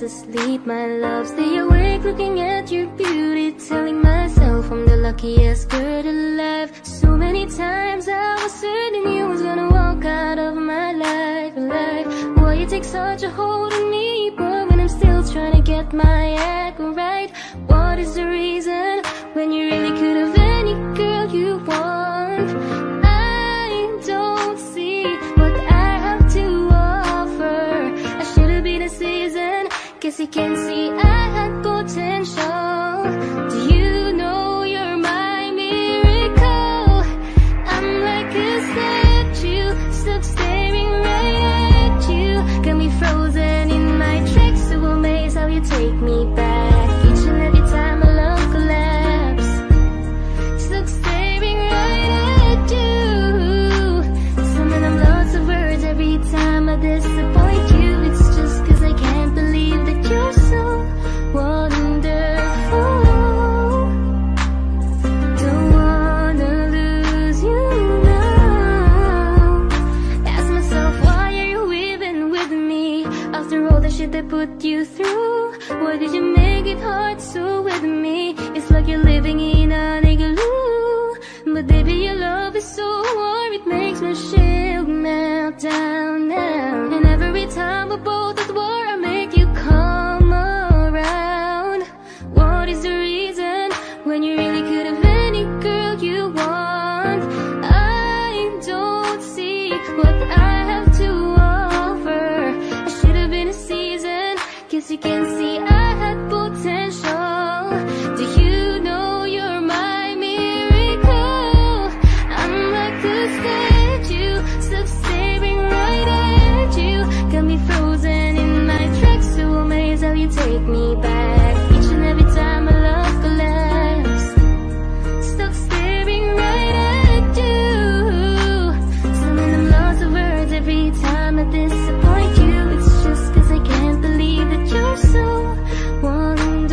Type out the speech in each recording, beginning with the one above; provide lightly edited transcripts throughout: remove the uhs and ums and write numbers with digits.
asleep, my love. Stay awake looking at your beauty, telling myself I'm the luckiest girl alive. So many times I was certain you was gonna walk out of my life. Why you take such a hold on me, but when I'm still trying to get my act right? What is the reason when you really could have any girl you want? I don't see what I have to offer. I should have been a season, guess you can see I had potential. Do you know you're my miracle? I'm like a statue, stuck staring right at you. Got me frozen in my tracks, so amazed how you take me back. Each and every time my love collapse, stuck staring right at you. Summon up lots of words every time I disappoint you. It's just cause I can't believe that you're so wonderful. Don't wanna lose you now. Ask myself, why are you even with me? After all the shit they put you through, why did you make it hard so with me? It's like you're living in an igloo, but baby your love is so warm, it makes my shield melt down now. And every time we're both at war, I make you come around. What is the reason when you really could have any girl you want? I don't see what I have to offer. I should have been a season, guess you can see I had potential. Do you know you're my miracle? I'm like a statue, stuck staring right at you. Got me frozen in my tracks, so amazed how you take me back. Each and every time my love collapse, stuck staring right at you. Summon them lots of words every time I disappoint you. It's just cause I can't believe that you're so wonderful.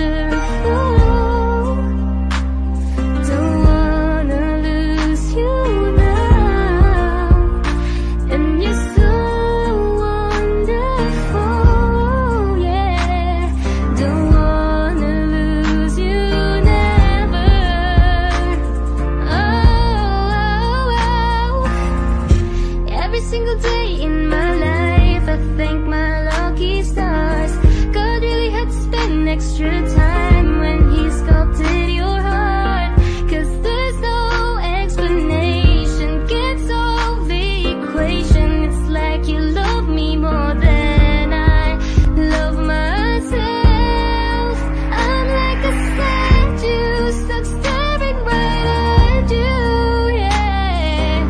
Don't wanna lose you now. And you're so wonderful, yeah. Don't wanna lose you never. Oh. Every single day in my life I thank my lucky stars. God really had to spend extra time when he sculpted your heart. Cause there's no explanation, can't solve the equation. It's like you love me more than I love myself. I'm like a statue, stuck staring right at you, yeah.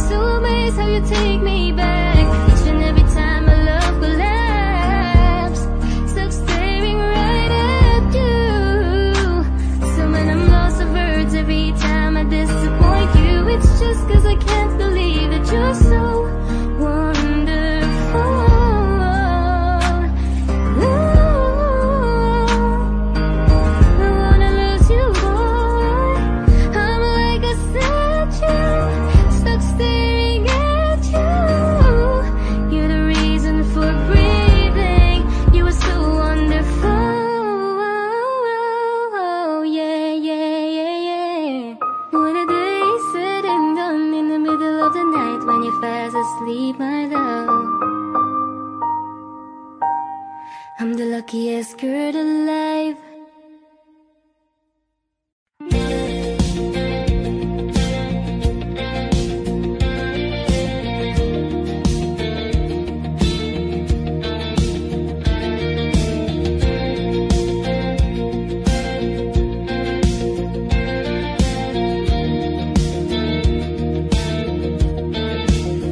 So amazed how you take me back. Each and every time my love collapse, stuck staring right at you. Summon I'm lost of words every time I disappoint you. It's just cause I can't believe that you're so wonderful. I wanna lose you, boy. I'm like a statue, stuck staring at you. You're the reason for breathing. You were so wonderful. Yeah. What a day said and done in the middle of the night when you're fast asleep, my love. I'm the luckiest girl alive.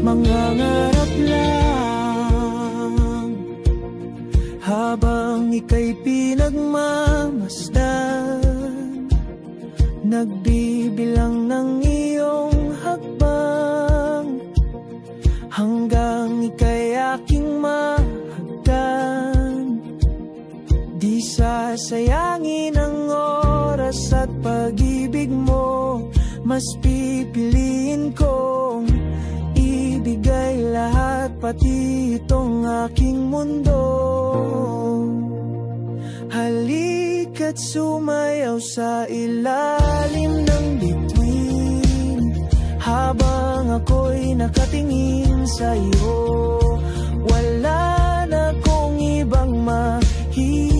Mangangarap lang habang ika'y pinagmamasdan, nagbibilang ng iyong hakbang, hanggang ika'y aking mahagdan. Di sasayangin ang oras at pag-ibig mo, mas pipiliin kong ibigay lahat, pati itong aking mundo. at sumayaw sa ilalim ng bituin, habang ako'y nakatingin sa'yo. Wala na kong ibang mahihiling,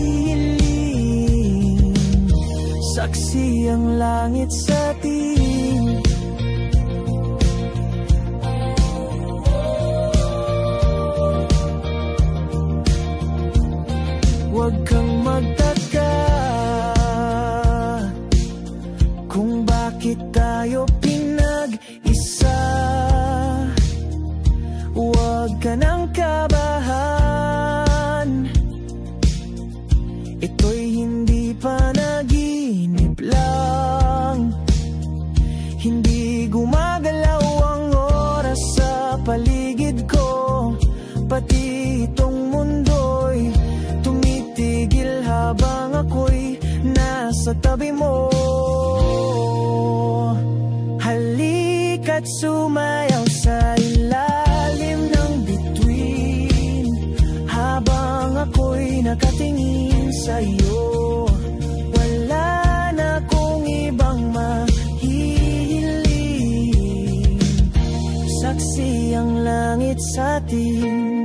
saksi ang langit sa atin. Huwag kang magtaka kung bakit tayo pinag-isa. Huwag ka nang kabahan, ito'y hindi panaginip lang. Hindi gumagalaw ang oras sa paligid ko, pati itong mundo'y tumitigil habang ako'y nasa tabi mo. Halika't sumayaw sa ilalim ng bituin, habang ako'y nakatingin sa'yo. Wala na kong ibang mahihiling, saksi ang langit sa atin.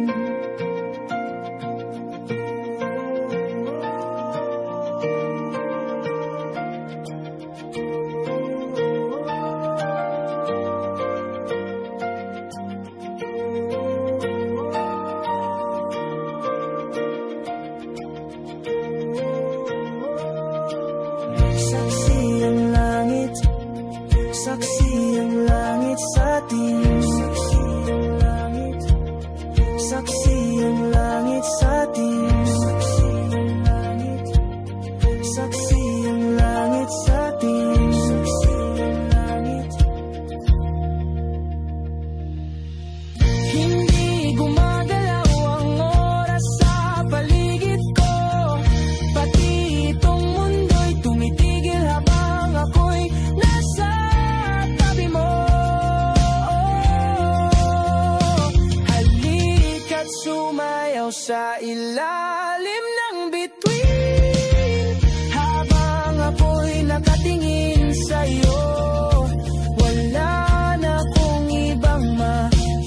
Sa ilalim ng bituin, habang ako'y nakatingin sa'yo. Wala na kong ibang mahihiling,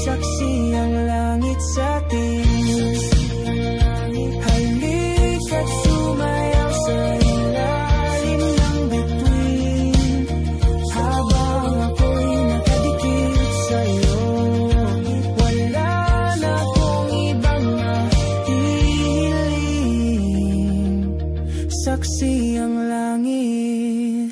saksi ang langit sa atin. Halika't sumayaw sa ilalim ng bituin, habang ako'y nakadikit sa'yo. Saksi ang langit.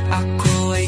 Ako ay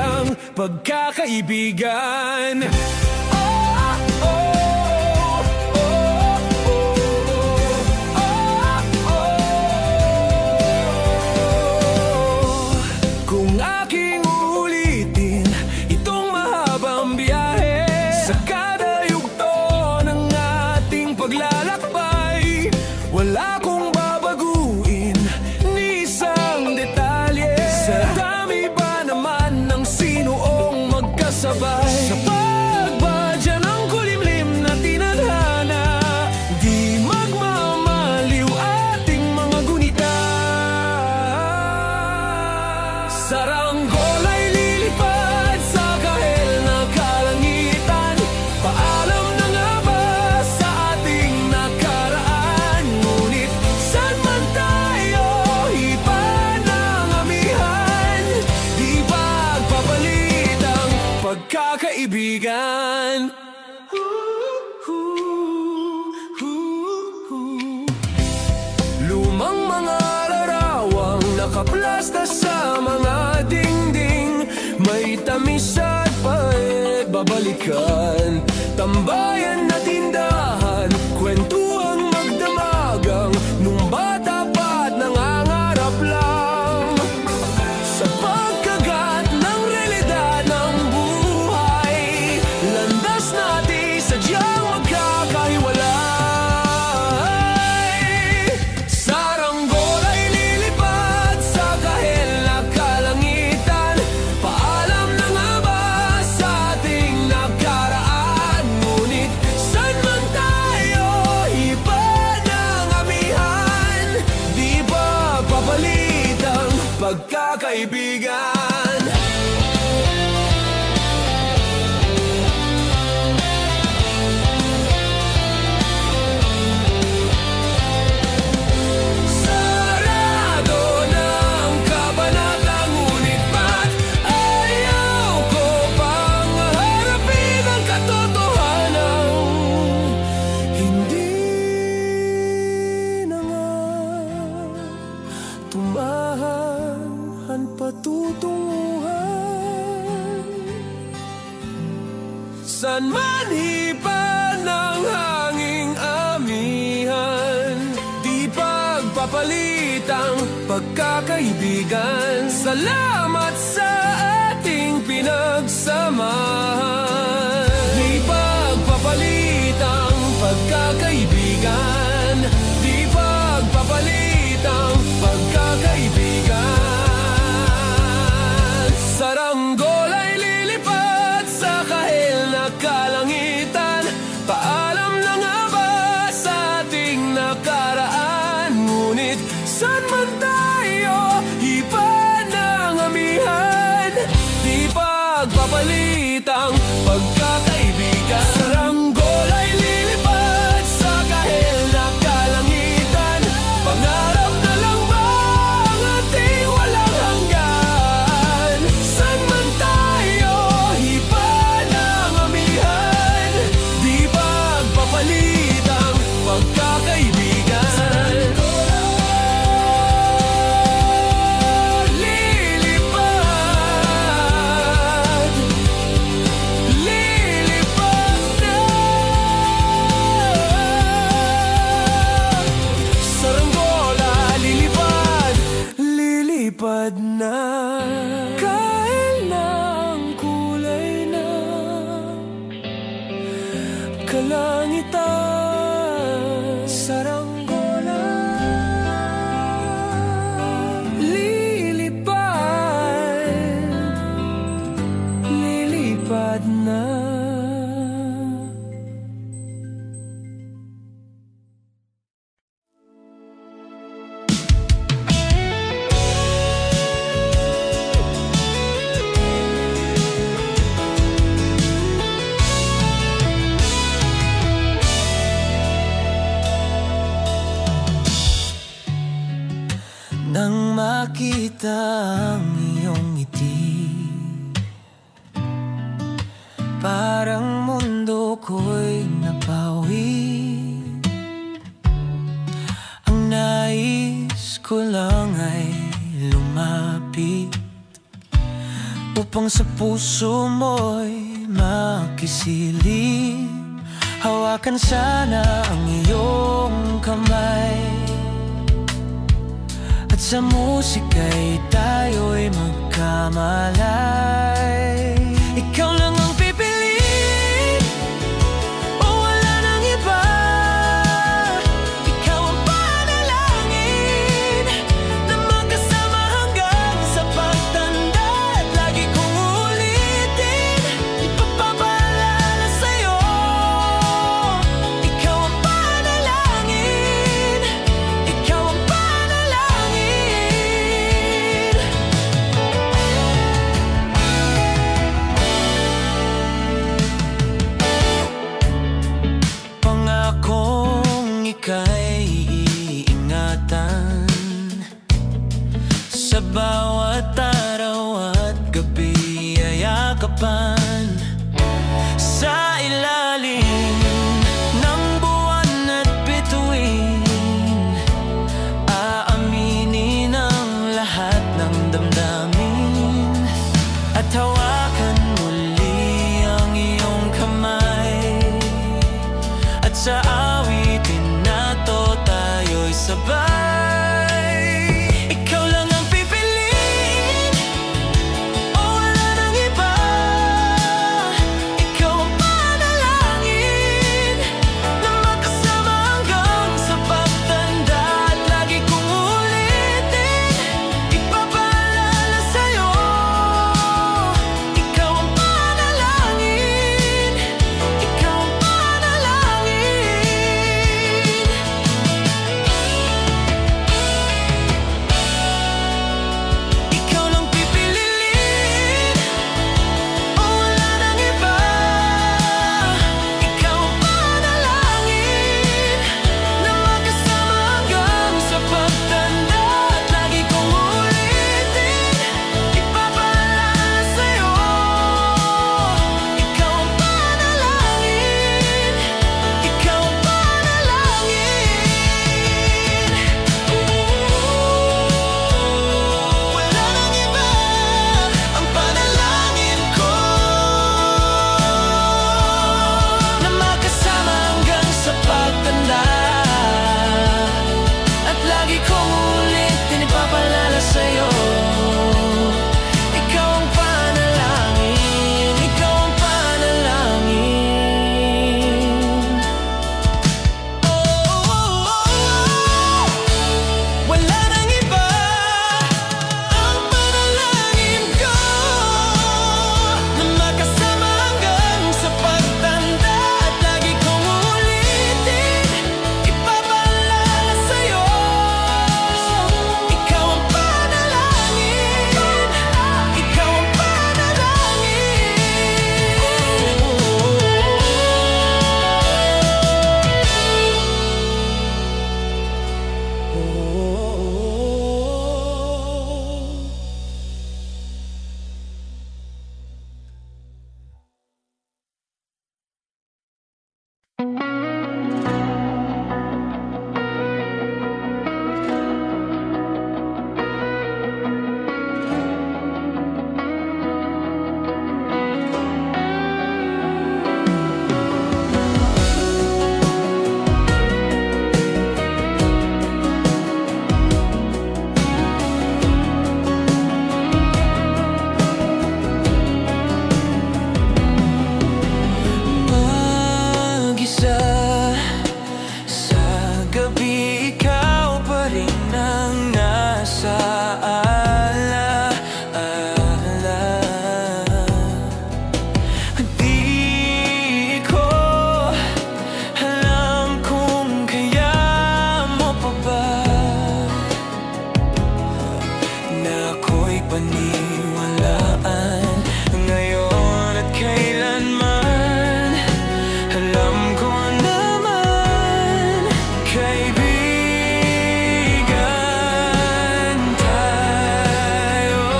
ang pagkakaibigan. Kung aking uulitin itong mahabang biyahe, sa kada yugto ng ating paglalakbay, wala kong babaguin ni isang detalye. Sa dami ba naman ng sinuong magkasabay, sa pagbadya ng kulimlim na tinadhana, di magmamaliw ating mga gunita. Saranggola ay lilipad sa kahel na kalangitan. Paalam na nga ba sa ating nakaraan? Ngunit saan man tayo iba ng amihan, di pagpapalit ang pagkakaibigan. Lumang mga larawang nakaplasta sa mga dingding, may tamis at pait babalikan. Tambayan na tindahan, kwentuhang magdamagang, nung bata pa't nangangarap lang. Sa pagkagat ng realidad ng buhay, landas natin sadyang magkakahiwalay. Saranggola ay lilipad sa kahel na kalangitan. Paalam na nga ba sa ating nakaraan? Ngunit saan man tayo iba ng amihan, di ba papalit ang pagkakaibigan? Sarado ng kabanata, ngunit ba't ayaw ko pang harapin ang katotohanan? Hindi na nga tumahan patutunguhan. San man hipan ng hanging amihan, di pagpapalit ang pagkakaibigan. Salamat sa ating pinagsamahan. Di pagpapalit ang pagkakaibigan. Di pagpapalit ang pagkakaibigan. Saranggola ay lilipad sa kahel na kalangitan. Paalam na nga ba sa ating nakaraan? Ngunit saan man tayo iba ng amihan, di pagpapalit ang pagkakaibigan. Saranggola ay lilipad sa kahel na kalangitan. Pangarap na lang ba ang ating walang hanggan? Saan man tayo iba ng amihan, di pagpapalit ang pagkakaibigan. Lilipad, lilipad na. Saranggola, lilipad, lilipad na. Kahel na ang kulay na kalangitan. Saranggola, lilipad, lilipad na. Nang makita ang iyong ngiti, parang mundo ko'y napawi. Ang nais ko lang ay lumapit upang sa puso mo'y makisilip. Hawakan sana ang iyong kamay, at sa musika'y tayo'y magkamalay. Ikaw lang ang pipiliin, o wala nang iba. Ikaw ang panalangin na magkasama hanggang sa pagtanda. At lagi kong ulitin, ipapaalala sa'yo. Ikaw ang panalangin, ikaw ang panalangin. Pangakong ika'y iingatan sa bawat araw at gabi, ayakapan sa ilalim ng buwan at bituin. Aaminin ang lahat ng damdamin at hawakan muli ang iyong kamay. At sa awitin na to tayo'y sabay. Ikaw lang ang pipiliin, o wala nang iba. Ikaw ang panalangin na magkasama hanggang sa pagtanda. At lagi kong ulitin, ipapaalala sa'yo. Ikaw ang panalangin, ikaw ang panalangin. Ikaw lang pipiliin, o wala nang iba. Ikaw ang panalangin na magkasama hanggang sa pagtanda. At lagi kong ulitin, ipapaalala sa'yo. Ikaw ang panalangin, ikaw ang panalangin. Wala nang iba, ang panalangin ko na magkasama hanggang sa pagtanda. At lagi kong ulitin, ipapaalala sa'yo. Ikaw ang panalangin, ikaw ang panalangin. Wala nang iba, ang panalangin ko na magkasama hanggang sa pagtanda. At lagi kong ulitin, ipapaalala sa'yo. Ikaw ang panalangin, ikaw ang panalangin. Mag-isa sa gabi, ikaw pa rin ang nasa alaala. Di ko alam kung kaya mo pa ba na ako'y paniwalaan ngayon at kailanman. Alam ko naman, kaibigan tayo.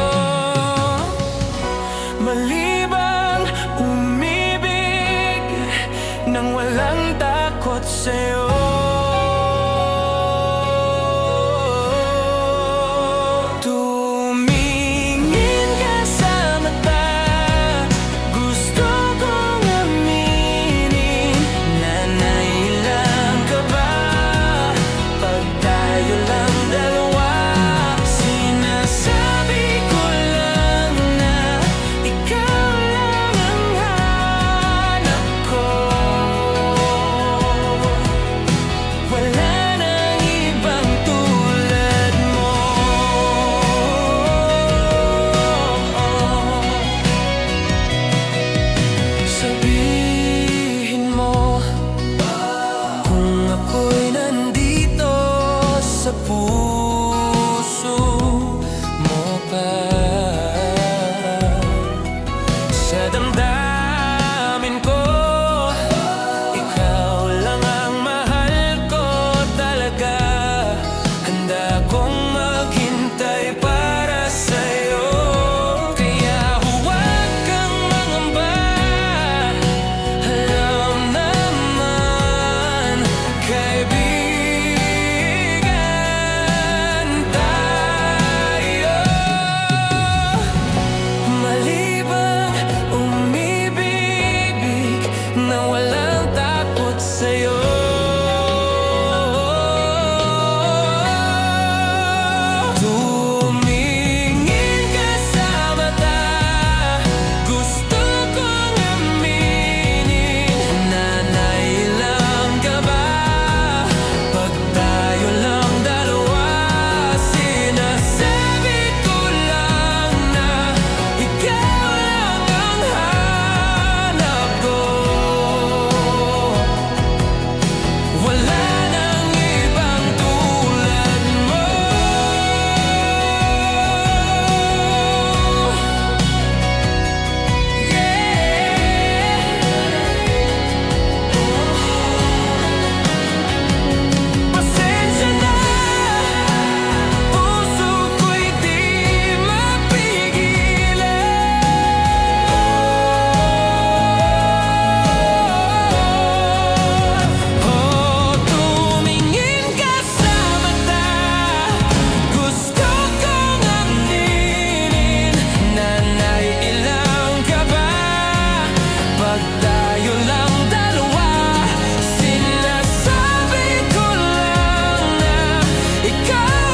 Malibang umibig nang walang takot sa'yo. Tumingin ka sa mata nang walang takot sa'yo. Tumingin ka sa mata, gusto kong aminin na nailang ka ba? Pag tayo lang dalawa, sinasabi ko lang na ikaw lang ang hanap ko. Wala nang ibang tulad mo. Pasensya na, puso ko'y di mapigilan. Oh, tumingin ka sa mata, gusto kong aminin na naiilang ka ba? Pag tayo lang dalawa, sinasabi ko lang na ikaw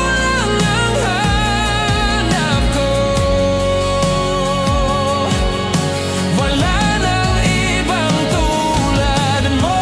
lang ang hanap ko. Wala nang ibang tulad mo.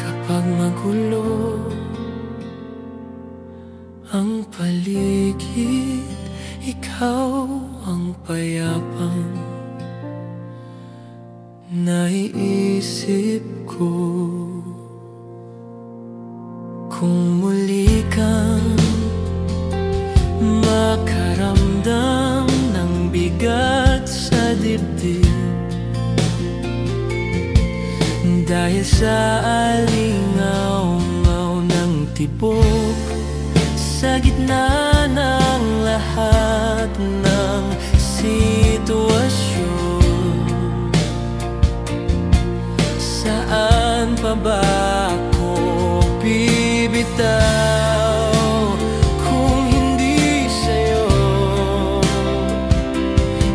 Kapag magulo ang paligid, ikaw ang payapang naiisip ko. Kung muli kang makaramdam ng bigat sa dibdib dahil sa alingaw-ngaw ng tibok, sa gitna ng lahat ng sitwasyon, saan pa ba ako bibitaw kung hindi sa'yo?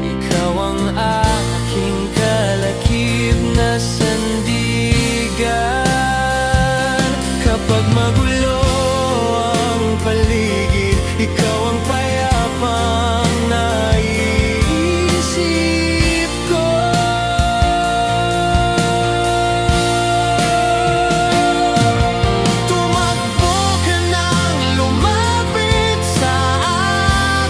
Ikaw ang aking kalakip na sandigan. Kapag magulo ang paligid, ikaw ang payapang naiisip ko. Tumakbo ka nang lumapit sa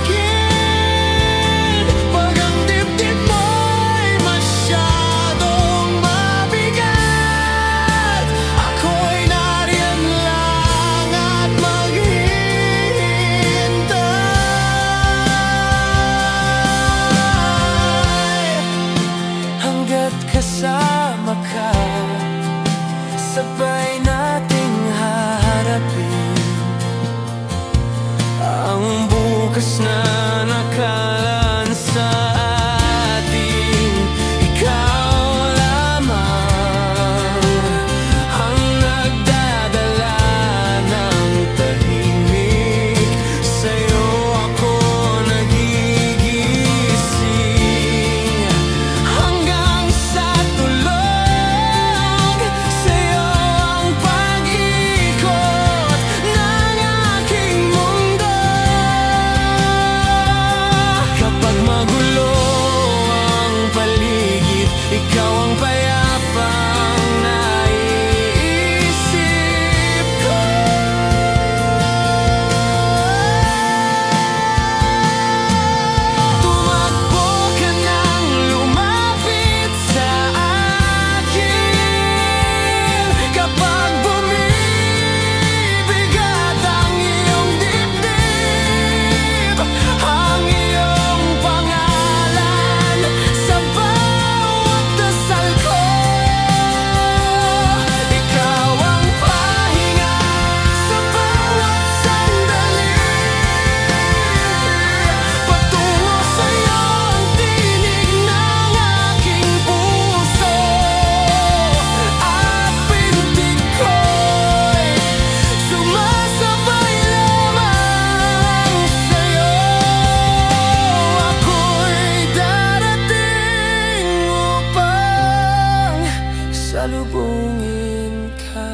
akin. Pag ang dibdib mo'y masyadong mabigat, ako'y nariyan lang at maghihintay. Hanggat kasama ka, sabay nating haharapin ang bukas na nakalaan sa atin. Ikaw lamang ang nagdadala ng tahimik. Sa'yo ako nagigising hanggang sa tulog. Sa'yo salubungin ka.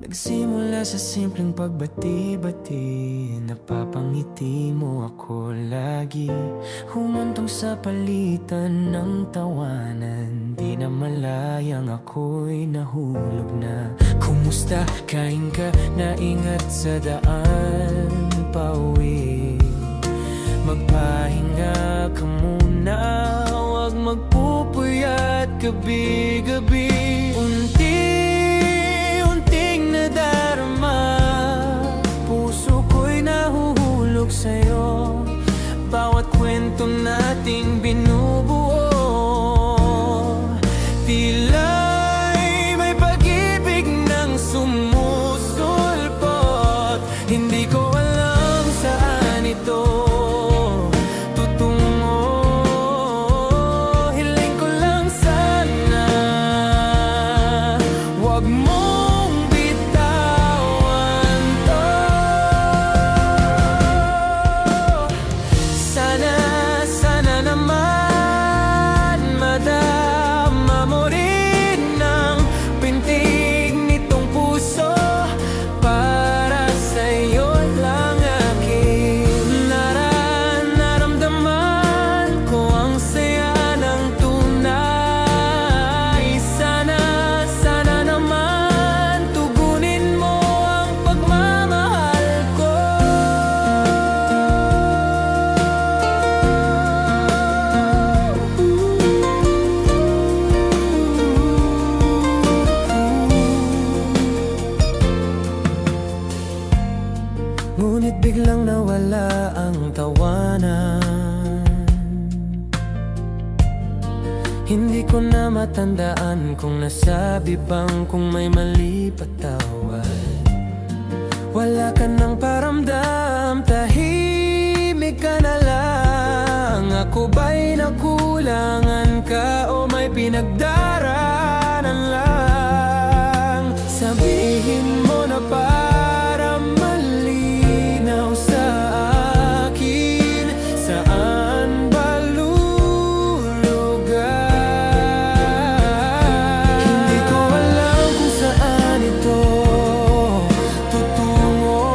Nagsimula sa simpleng pagbati-bati, napapangiti mo ako lagi. Humantong sa palitan ng tawanan, di na malayang ako'y nahulog na. Kumusta? Kain ka? Naingat sa daan pauwi? Magpahinga ka muna, huwag magpupuyat gabi-gabi. Puso ko'y nahuhulog sa'yo, bawat kwento nating binubuo. Tila'y may pag-ibig ng sumusulpot. Hindi ko alam saan ito tutungo. Hiling ko lang sana, wag mo biglang nawala ang tawanan. Hindi ko na matandaan kung nasabi bang kung may mali patawad. Wala ka nang paramdam, tahimik ka na lang. Ako ba'y nakulangan ka o may pinagdaraanan lang? Sabihin mo na para malinaw sa akin, saan ba lulugar? Hindi ko alam kung saan ito tutungo.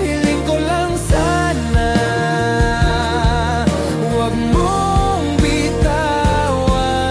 Hiling ko lang sana, huwag mong bitawan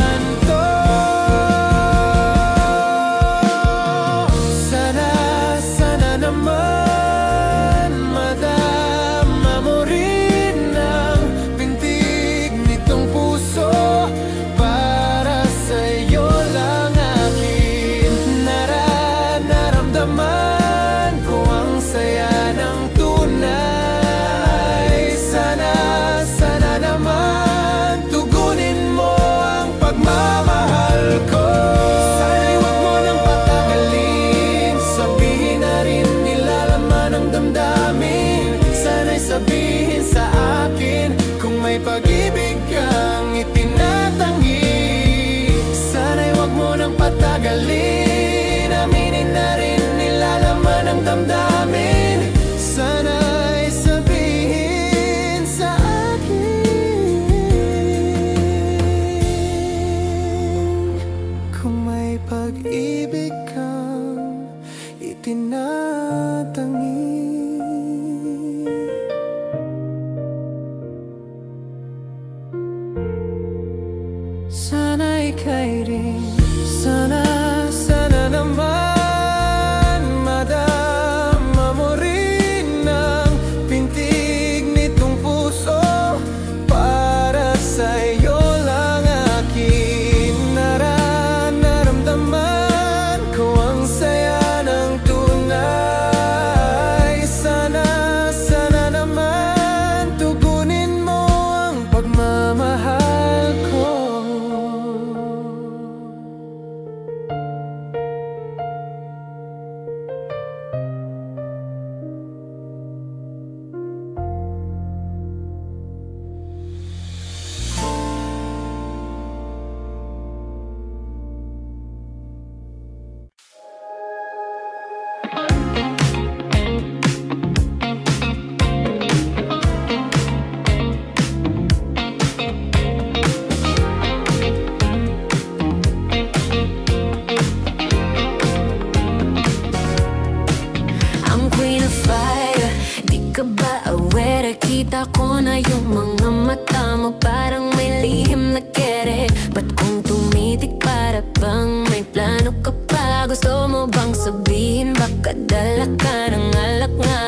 ba aware? Kita ko na yung mga mata mo parang may lihim na kere. Ba't kung tumitik para bang may plano ka pa? Gusto mo bang sabihin baka dala ka ng alak nga?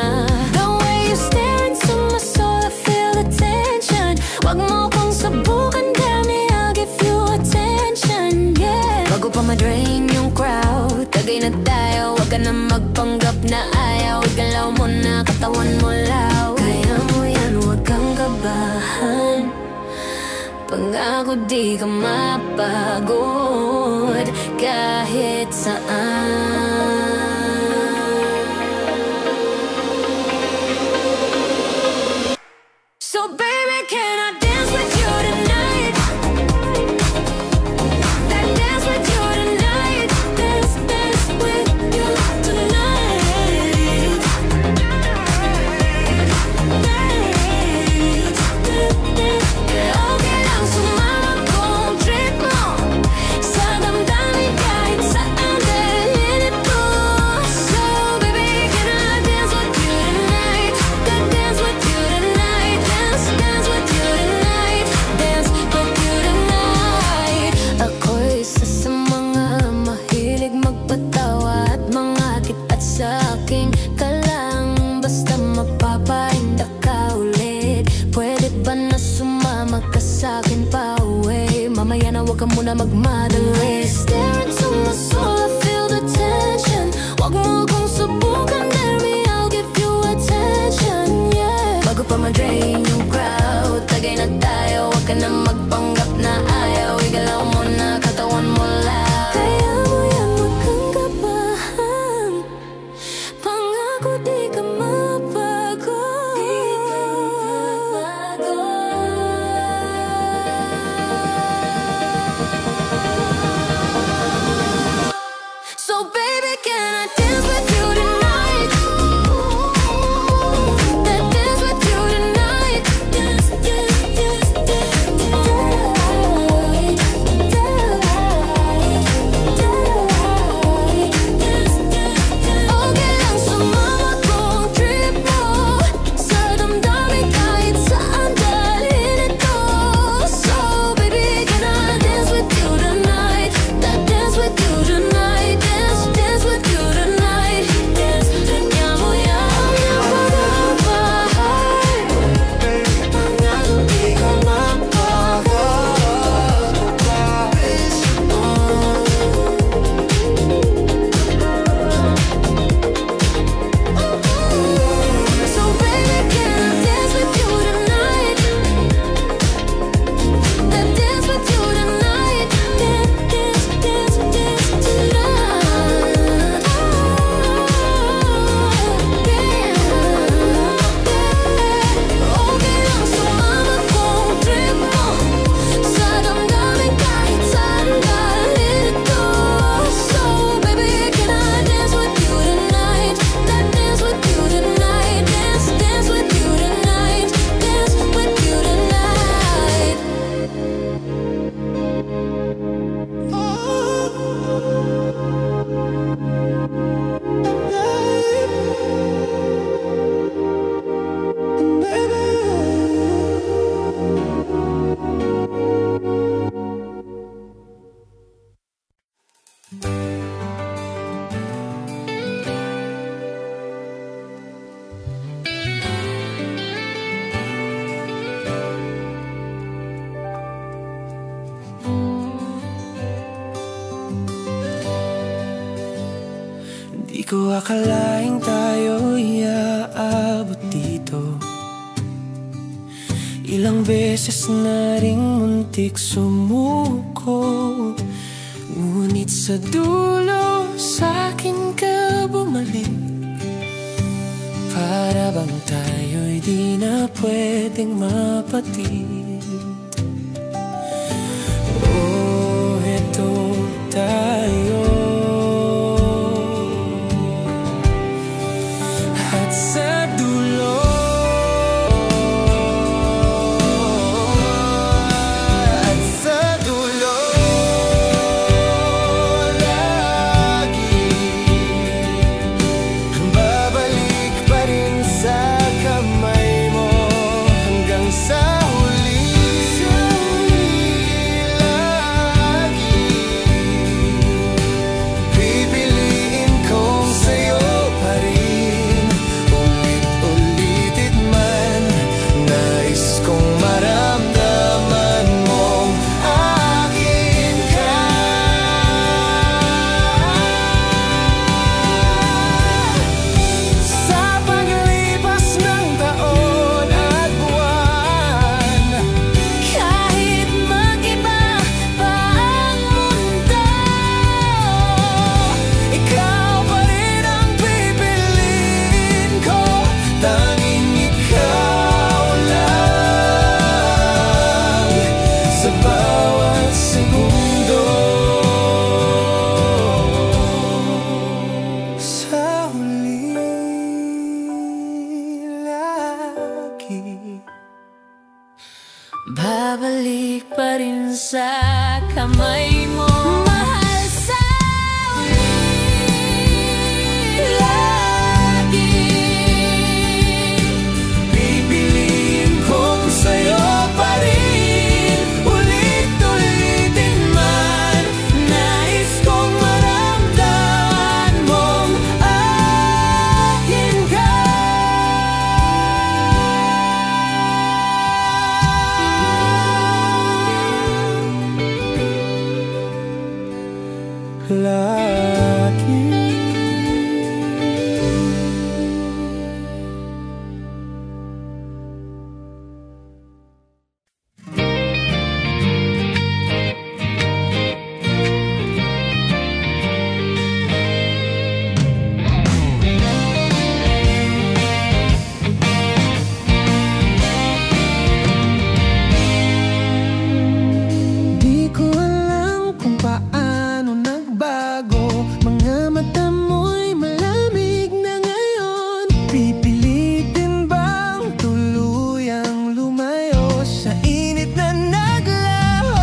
The way you stare into my soul, I feel the tension. Wag mo kong subukan, damn it, I'll give you attention, yeah. Bago pa ma-drain yung crowd, tagay na tayo. Wag ka na magpanggap na ayaw. Igalaw mo na katawan mo law. Kaya mo yan, wag kang kabahan. Pangako di ka mapagod kahit saan. So baby, can I dance with you tonight? That dance with you tonight. Dance, dance with you tonight. Dance, dance. Okay lang sumama kong trip mo sa damdamin kahit saan dalhin ito. So baby, can I dance with you tonight? That dance with you tonight. Dance, dance with you tonight. Dance with you tonight. Ako'y isa sa mga mahilig magpatawa at mangakit at sa aking kalang. Basta mapapahinda ka ulit. Pwede ba na sumama ka sa'kin pa uwi? Mamaya na wag ka muna magmadali. Stare into my soul, I feel the tension. Wag mo kong subukan, dare me, I'll give you attention, yeah. Bago pa ma-drain yung crowd, tagay na tayo. Wag ka na magpanggap na ayaw. Igalaw mo na katawan mo lang. Kaya mo yan, wag kang kabahan. Pangako di ka mapagod. So baby, can I dance with you tonight? That dance with you tonight. Dance, dance, dance, dance, dance. Okay lang sumama kong trip mo sa damdamin kahit saan dalhin ito. So baby, can I dance with you tonight? That dance with you tonight. Dance, dance with you tonight. Dance, kanya mo yan. Pagkabahan. Pangako di ka So baby, can I dance with you tonight? That dance with you tonight. Dance, dance, dance, dance tonight. Okay lang sumama kong trip mo sa damdamin kahit saan dalhin ito. So baby, can I dance with you tonight? That dance with you tonight. Dance, dance with you tonight. Dance with you tonight. Di ko akalaing tayo'y aabot dito. Ilang beses na ring muntik sumuko, ngunit sa dulo sa'kin ka bumalik. Para bang tayo'y di na pwedeng mapatid. Oh, eto tayo. At sa dulo, at sa dulo, lagi babalik pa rin sa kamay. pa rin sa kamay mo. Mahal sa lagi, pipiliin kong sa'yo pa rin, ulit-ulitin man. Nais kong maramdaman mong akin ka. Lagi. Di ko alam kung paano nagbago, mga mata mo'y malamig na ngayon. Pipilitin bang tuluyang lumayo sa init na naglaho?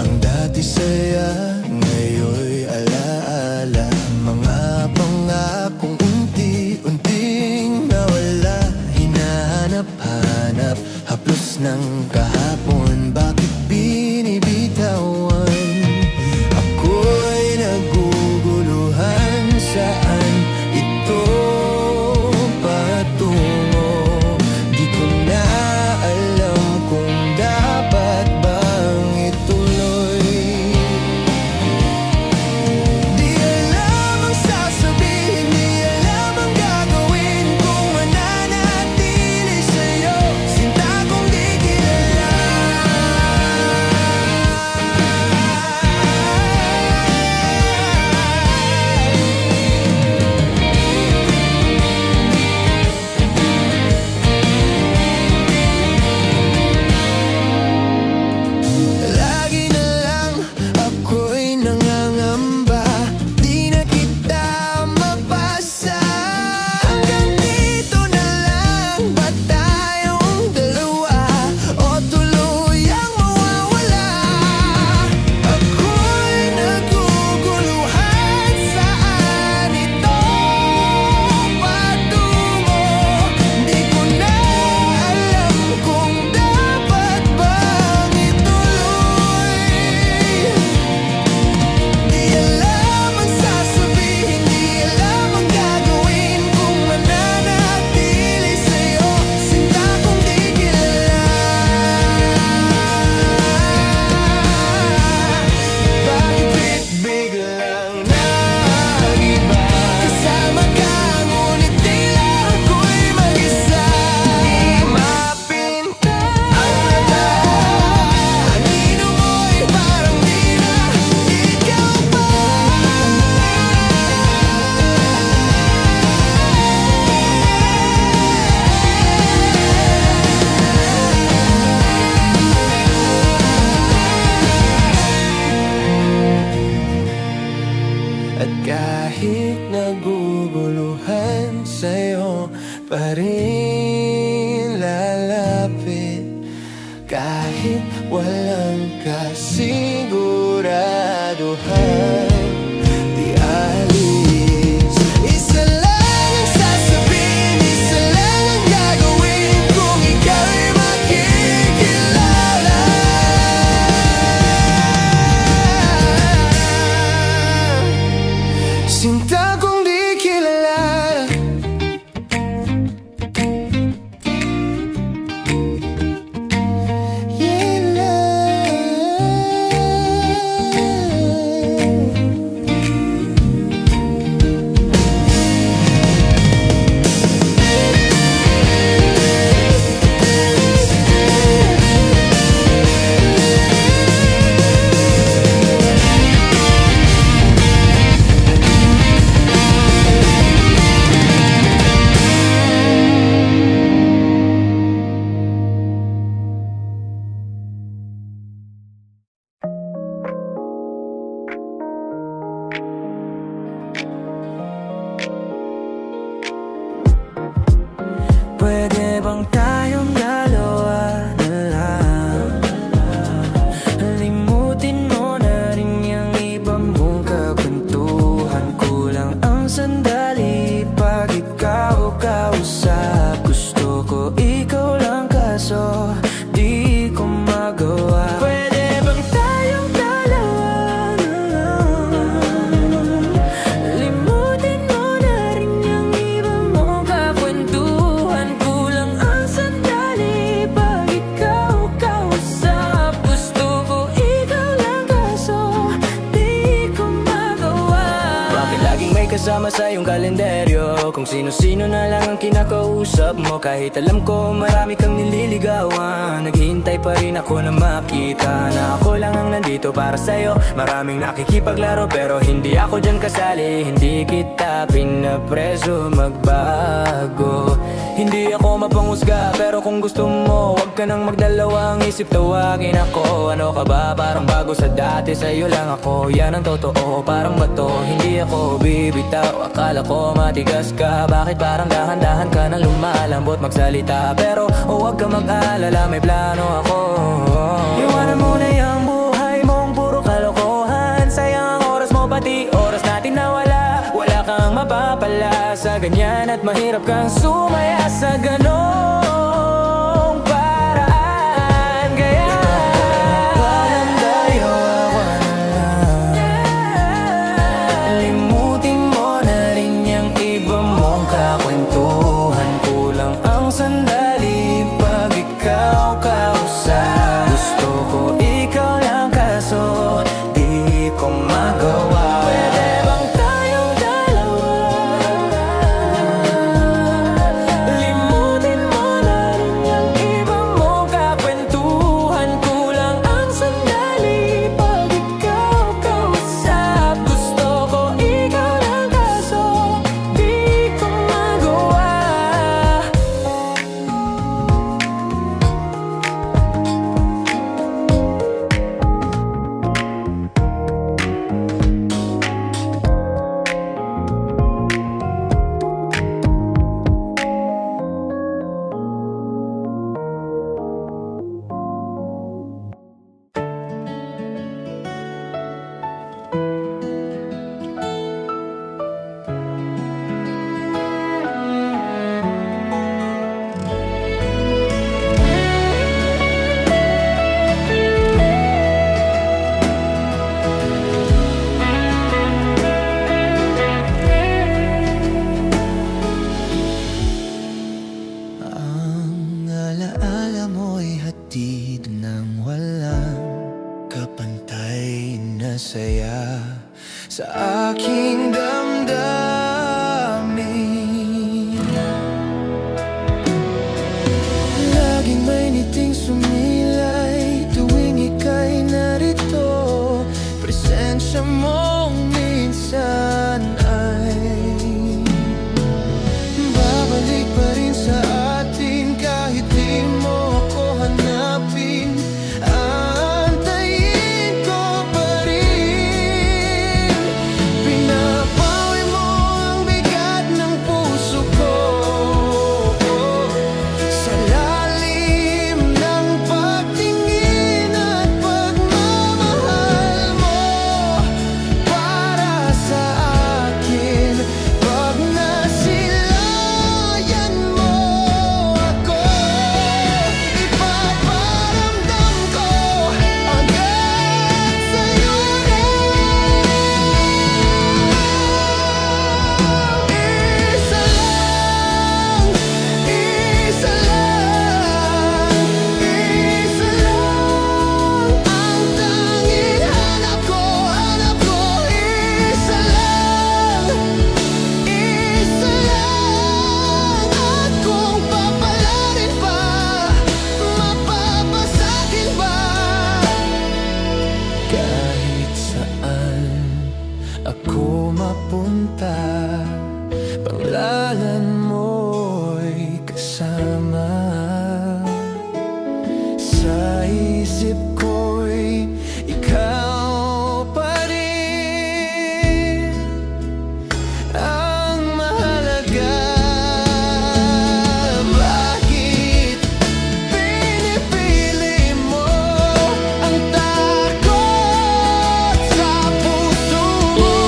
Ang dati saya, ngayon'y alaala, mga pangakong unti-unting nawala. Hinahanap-hanap, haplos ng kahapon, bakit binibitawan? Ako'y naguguluhan, saan ito patungo? Di ko na alam kung dapat bang ituloy. Di alam ang sasabihin, di alam ang gagawin, kung mananatili sa'yo, sinta kong di kilala. Lagi na lang ako'y nangangamba, di na kita mapasa. Hanggang dito na lang ba tayong dalawa, o tuluyang mawawala? Ako'y naguguluhan, saan ito patungo? Di ko na alam kung dapat bang ituloy. Di alam ang sasabihin, di alam ang gagawin, kung mananatili sa'yo, sinta kong di kilala. Bakit biglang nag-iba? Kasama ka, ngunit tila ako'y mag-isa. Di mapinta ang mata, anino mo'y parang di na ikaw pa. At kahit naguguluhan, sa'yo pa rin lalapit, kahit walang kasiguraduhan. Di alis, isa lang ang sasabihin, isa lang ang gagawin, kung ikaw'y makikilala. Sinta kong di kilala. Yeah, love. kasama sa iyong kalendaryo. Kung sino-sino na lang ang kinakausap mo, kahit alam ko marami kang nililigawan, naghihintay pa rin ako na makita na ako lang ang nandito para sa'yo. Maraming nakikipaglaro pero hindi ako dyan kasali. Hindi kita pinapreso magbago. Hindi ako mapanghusga pero kung gusto mo, huwag ka nang magdalawang isip, tawagin ako. Ano ka ba? Parang bago sa dati, sa'yo lang ako. Yan ang totoo, parang bato, hindi ako bibitaw. Akala ko matigas ka, bakit parang dahan-dahan ka na lumalambot magsalita? Pero huwag ka mag-alala, may plano ako. Iwanan mo na yung buhay mong puro kalokohan. Sayang ang oras mo, pati oras natin nawala. Wala kang mapapala sa ganyan at mahirap kang sumaya sa ganong paraan. Kaya parang tayo ako na lang. Limutin mo na rin yung iba mong kakwentuhan. Kulang ang sandali pag ikaw kausap. Gusto ko ikaw lang kaso di ko magawa. Pwede bang tayong dalawa? Limutin mo na rin yung iba mong kakwentuhan. Kulang ang sandali pag ikaw kausap. Gusto ko ikaw lang kaso di ko magawa. Ang alaala mo'y hatid ng walang kapantay na saya sa aking damdamin. Laging may niting sumilay tuwing ika'y narito. Presensya mong minsan ay babalik pa rin sa atin kahit di mo ako hanapin. Aantayin ko pa rin. Pinapawi mo ang bigat ng puso ko sa lalim ng pagtingin at pagmamahal mo para sa akin. Pag nasilayan mo ako, ipaparamdam ko agad sa'yo rin. Isa lang ang tanging hanap ko. Isa lang at kung papalarin pa, mapapasakin ba? Kahit saan ako mapunta, panglalan mo'y kasama. Sa isip ko'y ikaw pa rin ang mahalaga. Bakit pinipili mo ang takot sa puso mo?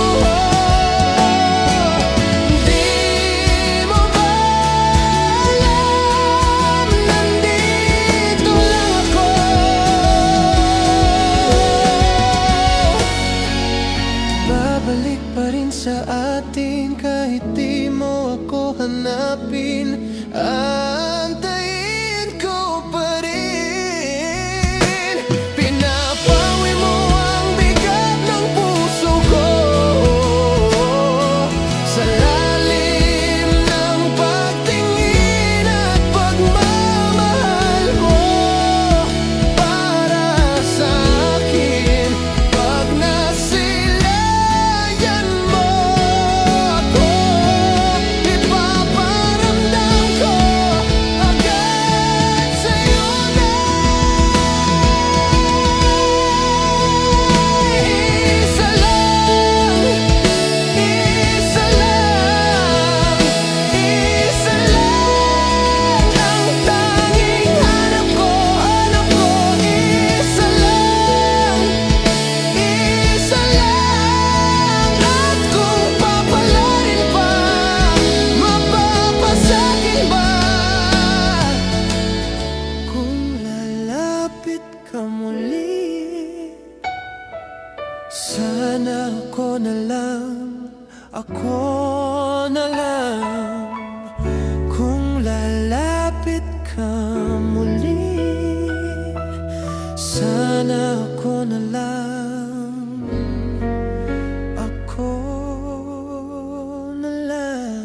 Sana ako na lang kung lalapit ka muli. Sana ako na lang, ako na lang.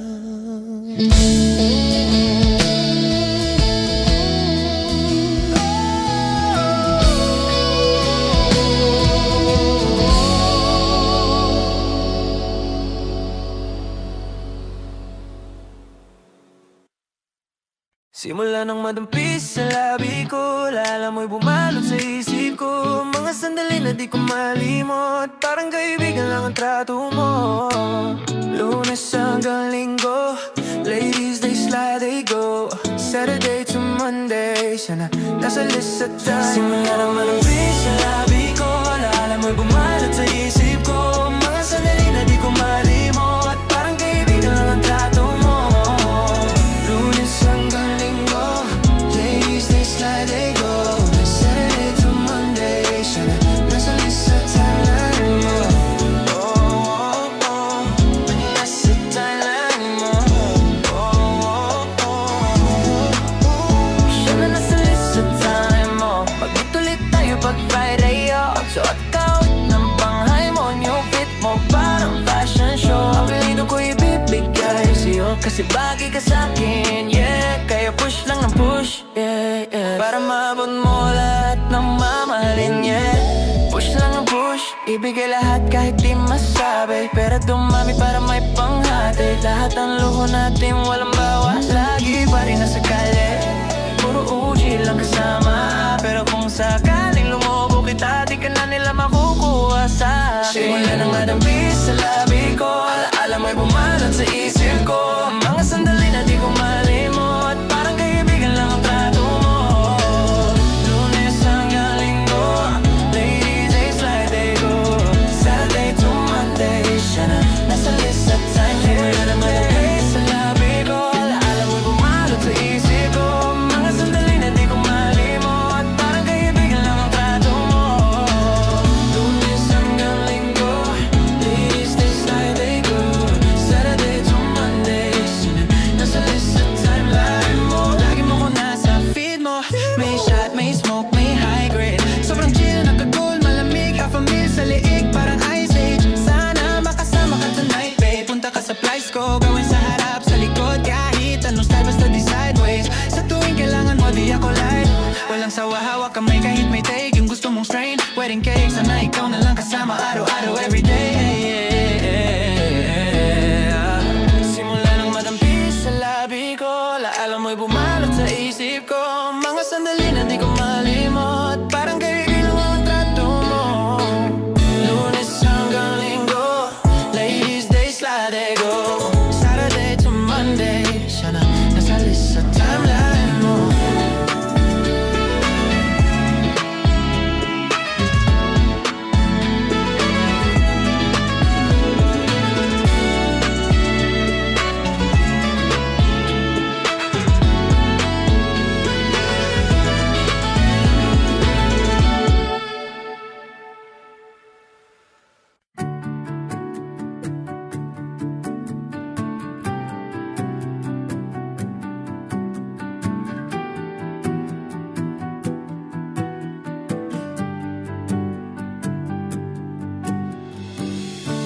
Simula nang madampis sa labi ko, lala mo'y bumalot sa isip ko. Mga sandali na di ko malimot, parang kaibigan lang ang trato mo. Lunes hanggang Linggo, ladies they slide they go. Saturday to Monday, siya na nasa list sa time. Simula nang madampis sa labi ko, lala mo'y bumalot sa isip ko. Mga sandali na di ko malimot, parang kaibigan lang ang trato mo. Lunes hanggang they go, Saturday to Monday, siya na nasa list sa timeline mo. Nasa timeline mo. Siya na nasa list sa time mo. Mag-meet ulit tayo pag Friday, suot ka out ng panghay mo, new fit mo, parang fashion show. Apelido ko ibibigay sa'yo kasi bagay ka sa'kin, yeah. Kaya push lang ng push, yeah, yeah. Para maabot mo lahat ng mamahalin, yeah. Push lang ng push, ibigay lahat kahit di masabi. Pero dumami para may panghati. Lahat ng luho natin walang bawas, lagi pa rin nasa kalye. Puro OG lang kasama, pero kung sakaling lumobo kita, di ka na nila makukuha sa akin. Simula nang madampis sa labi ko, alaala mo'y bumalot sa isip ko. Mga sandali na di ko malimot, parang kaibigan lang ang trato mo. Lunes hanggang Linggo, ladies they slide they go. Saturday to Monday, siya na nasa list sa time. Simula nang madampis sa labi ko, alaala mo'y bumalot sa isip ko. Mga sandali na di ko malimot, parang kaibigan lang ang trato mo. Lunes hanggang Linggo, ladies they slide they go. Saturday to Monday, siya na nasa list sa timeline mo. Lagi mo ko nasa feed mo, may shot, may smoke, may high grade. Sobrang chill, naka-cool, malamig, half a meal sa liig, parang ice age. Sana makasama ka tonight, babe. Punta ka sa flights ko, gawin sa harap, sa likod, kahit anong style, basta di sideways. Sa tuwing kailangan mo, di ako light. Walang sawa, hawak kamay kahit may take. Yung gusto mong strain, wedding cake, sana ikaw na lang kasama, araw-araw, everyday. Simula nang madampis sa labi ko, laala mo'y bumalot sa isip ko. Mga sandali na di ko malimot, parang kaibigan lang ang trato mo. Lunes hanggang Linggo, ladies they slide they go. Saturday to Monday, siya na nasa list sa timeline mo.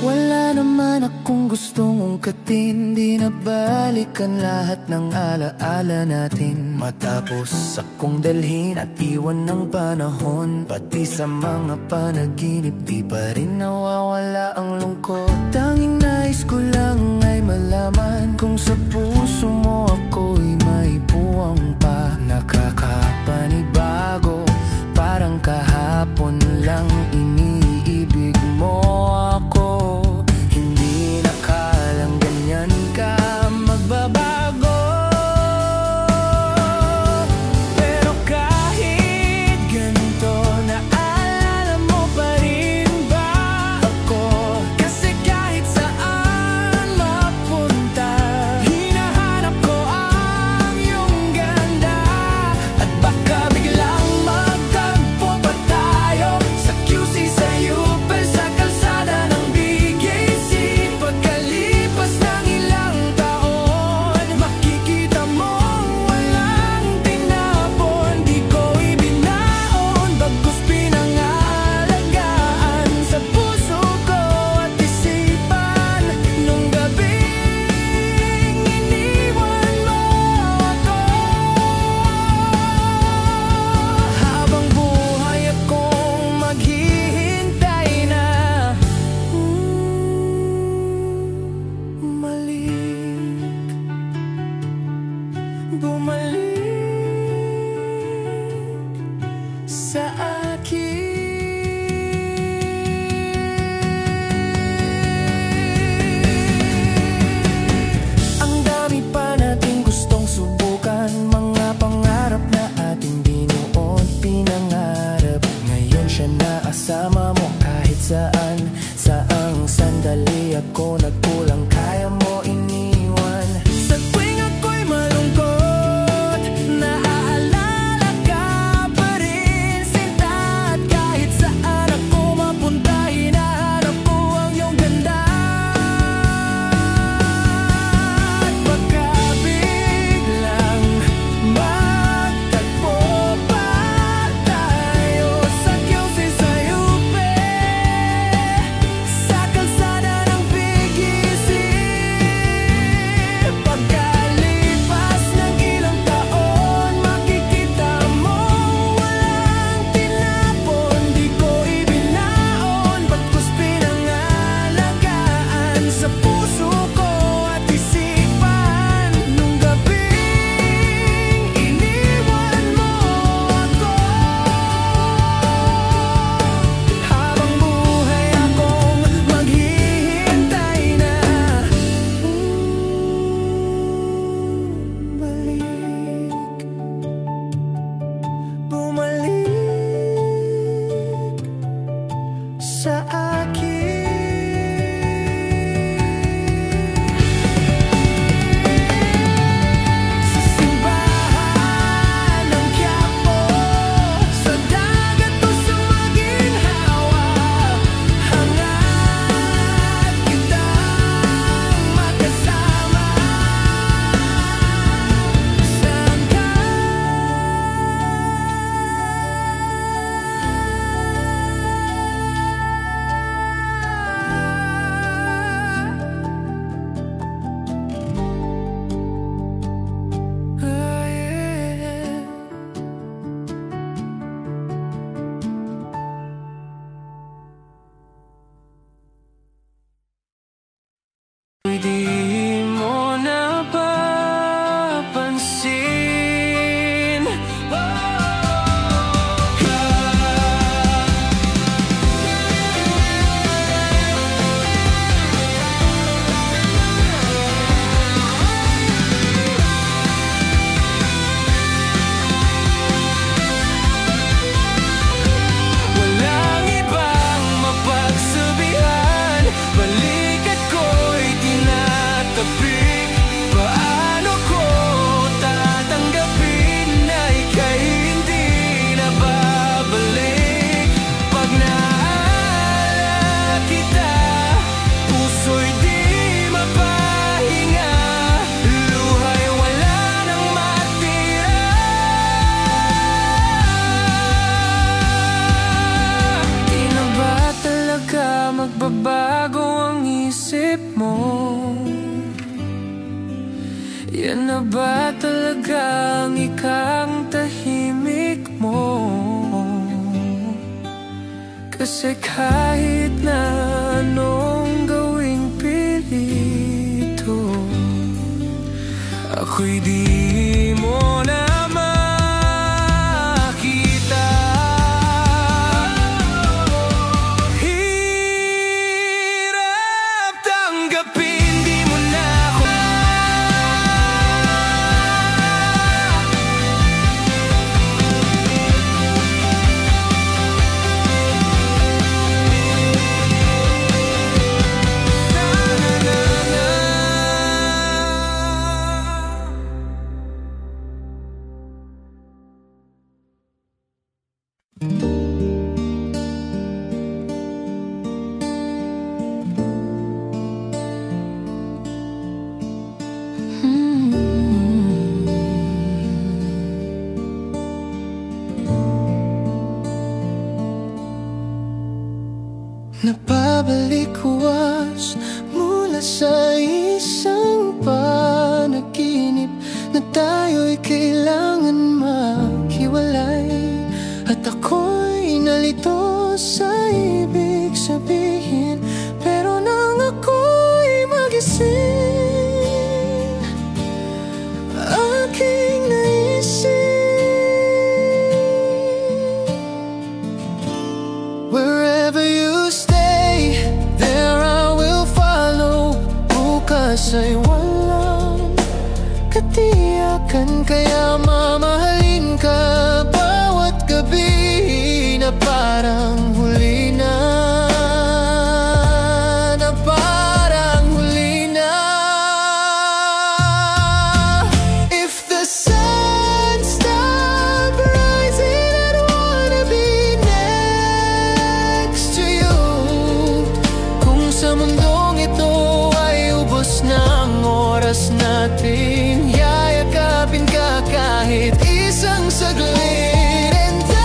Wala naman akong gustong ungkatin, di na balikan lahat ng alaala natin. Matapos akong dalhin at iwan ng panahon, pati sa mga panaginip di pa rin nawawala ang lungkot. Tanging nais ko lang ay malaman kung sa puso mo ako'y may puwang pa. Nakakapanibago, parang kahapon lang iniibig mo ako. Hindi nakalang ganyan ka magbabago. Pero kahit ganito, naalala mo pa rin ba nagbabago ang isip mo? Yan na ba talaga ang ikang tahimik mo? Kasi kahit na anong gawing pilito, ako'y di mo na makita. Hirap tanggapin, di mo na ako. Napabalik-was mula sa isang panaginip na tayo'y kailangan maghiwalay. At ako'y nalito sa ibig sabihin, pero nang ako'y magising, aking naisip, wherever you stay, there I will follow. Bukas ay walang katiyakan, kaya mamahalin ka bawat gabi na parang huli na, na parang huli na. If the sun stopped rising, I'd wanna be next to you. Kung sa mundong ito ay ubos ng oras natin, yayakapin ka kahit isang saglit. And I,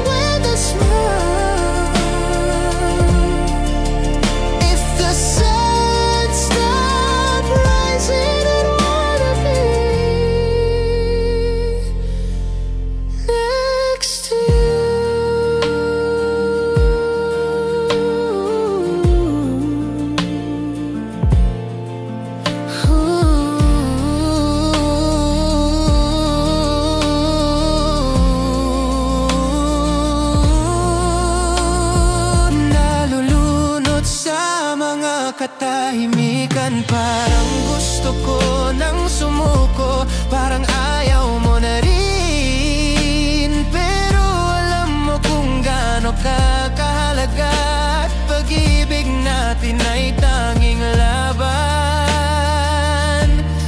with a smile, if the sun stopped rising, I'd wanna be next to you. Nalulunod sa mga katahimikan, parang gusto ko nang sumuko, parang ayaw mo na rin. Pero alam mo kung gaano ka kahalaga, at pag-ibig natin ay tanging laban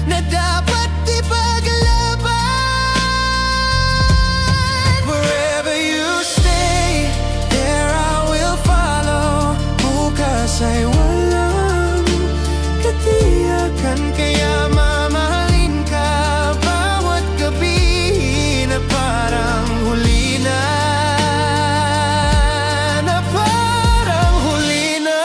na dapat ipaglaban. Wherever you stay, there I will follow. Bukas ay walang katiyakan, kaya mamahalin ka bawat gabi na parang huli na, na parang huli na.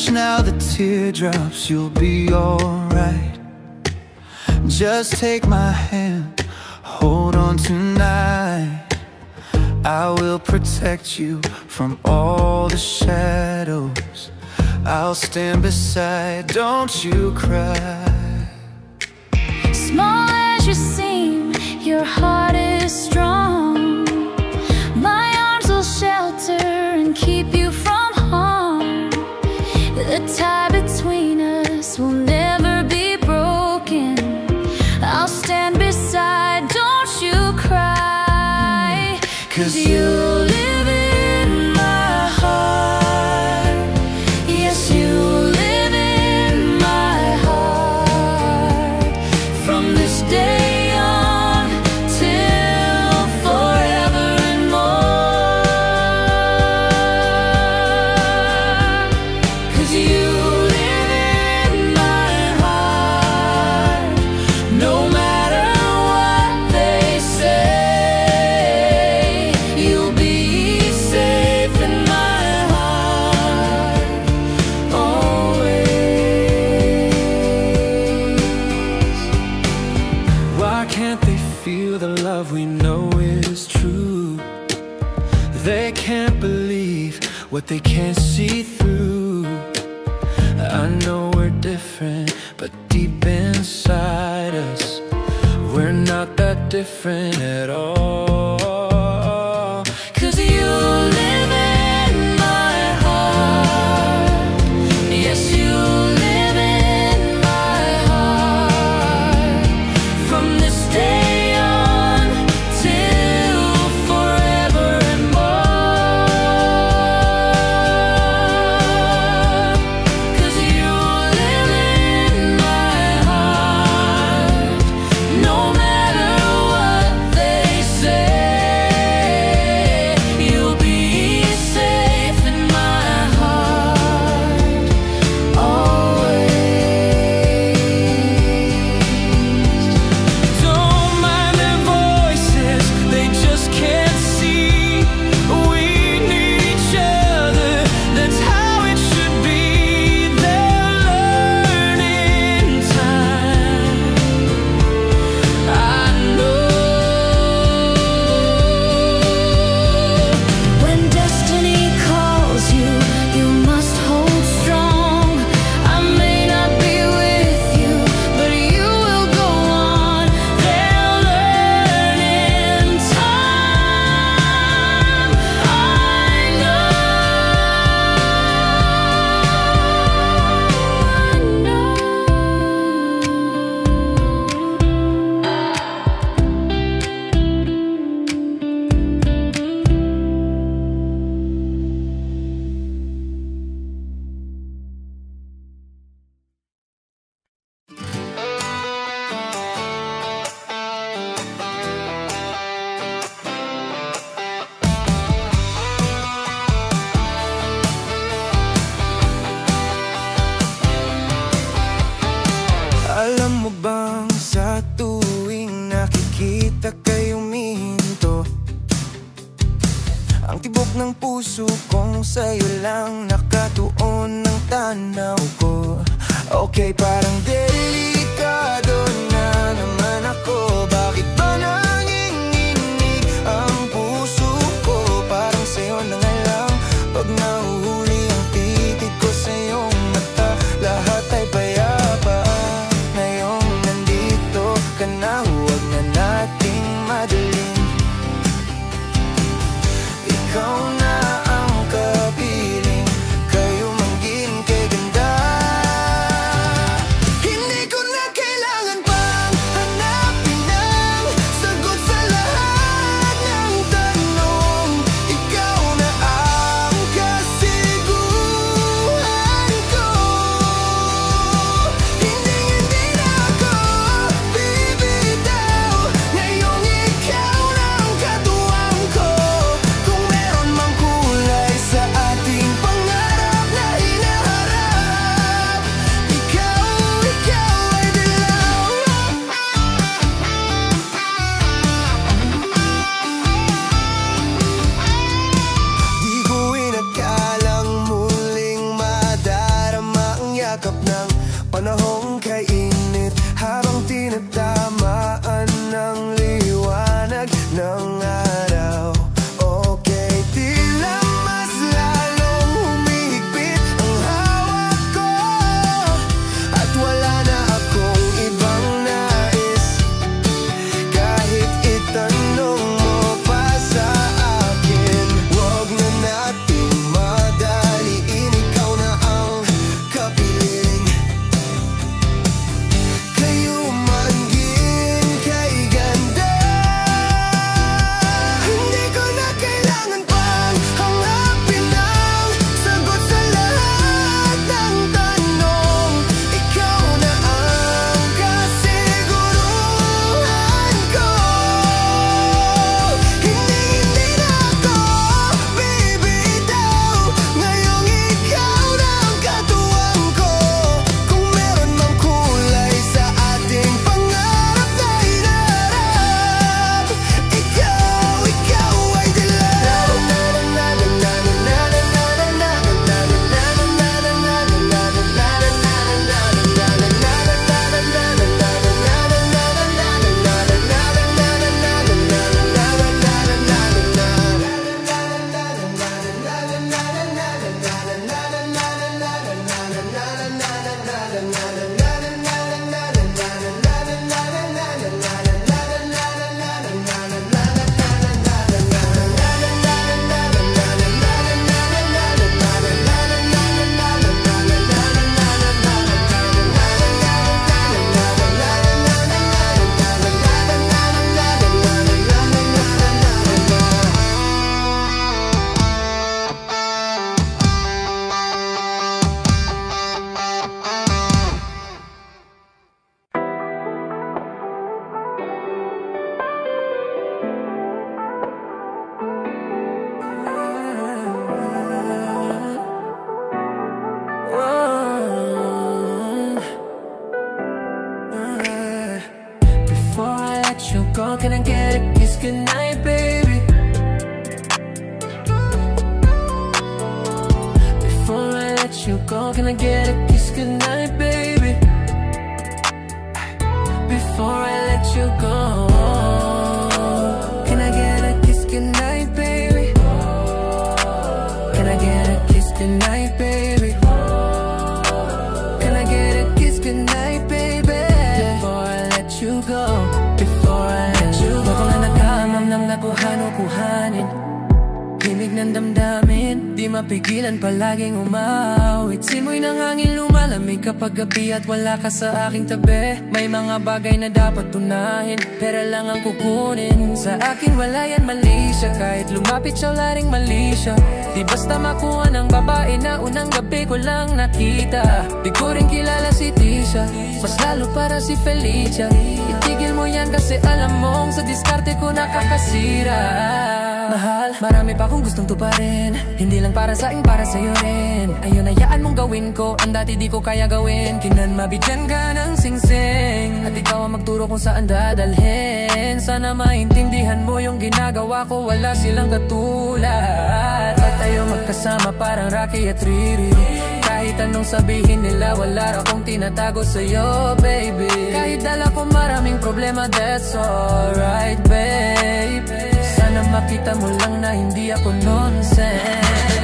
Hush now the teardrops, you'll be alright. Just take my hand, hold on tonight. I will protect you from all the shadows. I'll stand beside, don't you cry. Small as you seem, your heart is strong. My arms will shelter and keep you from harm. The tie between us will never be broken. I'll stand beside, don't you cry. 'Cause you live in my heart. Yes, you live in my heart. From this day on till forever and more. 'Cause you live in my heart. No matter what they say, you'll be safe in my heart always. Why can't they feel the love we know is true? They can't believe what they can't see through. I know we're different, but deep inside us, we're not that different at all. 'Cause you live in my heart. Yes, you live in my heart. From this day on till forever and more. 'Cause you live in my heart. No matter what they say, you'll be safe in my heart always. Don't mind their voices, they just can't see. We need each other, that's how it should be. They'll learn in time, I know. When destiny calls you, you must hold strong. I may not be with you, but you will go on. They'll learn in time, I know. Alam mo bang sa tuwing nakikita kayo minto, ang tibok ng puso kong sa'yo lang nakatuon ng tanaw ko. Okay, parang delikado na naman ako. Bakit ba nanginginig ang puso ko? Parang sa'yo na nga lang pag nahuhuli ang titig ko sa iyong mata. Lahat ay payapa ngayong nandito ka na. Huwag na nating madaling, ikaw na ang kapiling, kayo manggin kay ganda. Hindi yakap ng panahong kainit, habang tinatamaan ng liwanag ng araw. Okay, tila mas lalong humihigpit ang hawak ko, at wala na akong ibang nais. Kahit itanong mo pa sa akin, wag na nating madaliin, ikaw na ang kapiling. Kayo man gin kay ganda, hindi ko na kailangan pang hanapin ang sagot sa lahat ng tanong. Ikaw na ang kasiguruhan ko. Hindi na ako bibitaw, ngayong ikaw na ang katuwang ko. Kung meron mang kulay sa ating pangarap na hinaharap, ikaw ay dilaw. Before I let you go, can I get a kiss goodnight, baby? Before I let you go, can I get a kiss goodnight, baby? Before I let you go, can I get a kiss goodnight, baby? Can I get a kiss goodnight, baby? Can I get a kiss goodnight, baby? Before I let you go, before I let you go. Baka nga nagkaamam ng nakuhano-kuhanin, himig ng damdamin, di mapigilan palaging umawit. Simoy ng hangin lumalamig kapag gabi at wala ka sa aking tabi. May mga bagay na dapat tunahin, pera lang ang kukunin. Sa akin wala yan mali siya, kahit lumapit siya wala ring mali siya. Di basta makuha ng babae na unang gabi ko lang nakita. Di ko rin kilala si Tisha, mas lalo para si Felicia. Itigil mo yan kasi alam mong sa diskarte ko nakakasira. Mahal, marami pa akong gustong tuparin, hindi lang para sa akin, para sa'yo rin. Ayun, hayaan mong gawin ko ang dati di ko kaya gawin. Kinan mabigyan ka ng singsing, at ikaw ang magturo kung saan dadalhin. Sana maintindihan mo yung ginagawa ko, wala silang katulad. At tayo magkasama parang Rocky at Riri. Kahit anong sabihin nila, wala akong tinatago sa'yo, baby. Kahit dala ko maraming problema, that's alright, babe. Sana makita mo lang na hindi ako nonsense.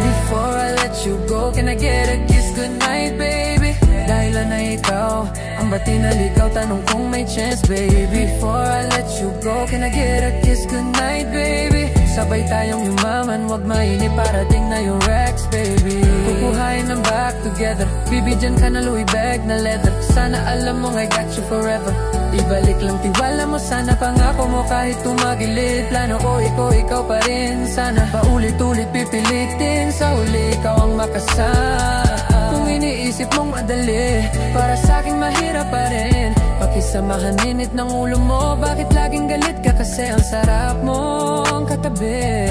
Before I let you go, can I get a kiss goodnight, baby? Dahil na ikaw ang bati na ligaw, tanong kung may chance, baby. Before I let you go, can I get a kiss goodnight, baby? Sabay tayong yumaman, wag mainip, parating na yung Rex, baby. Kukuhain ng back together, bibigyan ka na Louis bag na leather. Sana alam mo I got you forever. Ibalik lang tiwala mo, sana pangako mo kahit tumagilid. Plano ko ikaw pa rin, sana paulit-ulit pipilitin. Sa huli ikaw ang makasama. Kung iniisip mong madali, para sa'king mahirap pa rin. Pakisamahan init ng ulo mo, bakit laging galit ka? Kasi ang sarap mong katabi.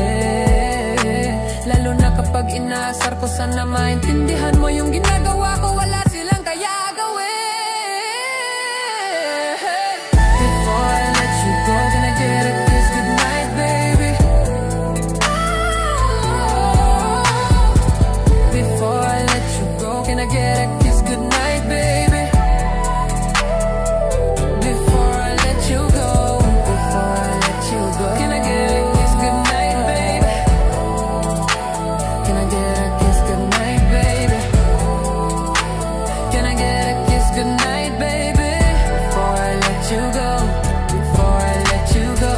Lalo na kapag inaasar ko, sana maintindihan mo yung ginagawa ko, wala silang kaya gawin. Before I let you go, can I get a kiss goodnight, baby? Before I let you go, can I get a kiss goodnight, baby? Before I let you go, before I let you go. Can I get a kiss goodnight, baby? Can I get a kiss goodnight, baby? Can I get a kiss goodnight, baby? Before I let you go, before I let you go.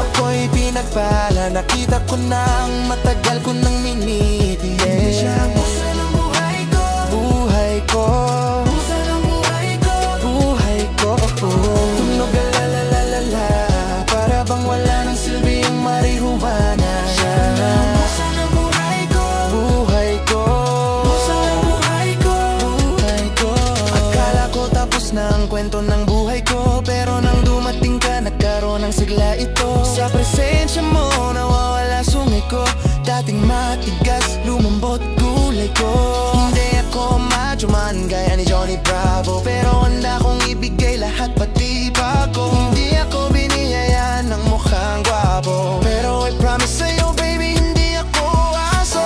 Ako'y pinagpala, nakita ko nang matagal ko nang miniti. Siya ang puso ng buhay ko, buhay ko, puso ng buhay ko, buhay ko. Tunog la para bang wala nang silbi ang marihuana. Siya ang puso ng buhay ko, buhay ko, puso ng buhay ko, buhay ko. Akala ko tapos na ang kwento ng buhay ko, pero nang dumating ka nagkaroon ng sigla ito. Sa presensya mo nawawala sumiko, dating matigas lumambot gulay ko. Hindi ako macho man gaya ni Johnny Bravo, pero handa kong ibigay lahat pati pa ko. Hindi ako biniyaya ng mukhang gwapo, pero I promise sa'yo baby hindi ako aso.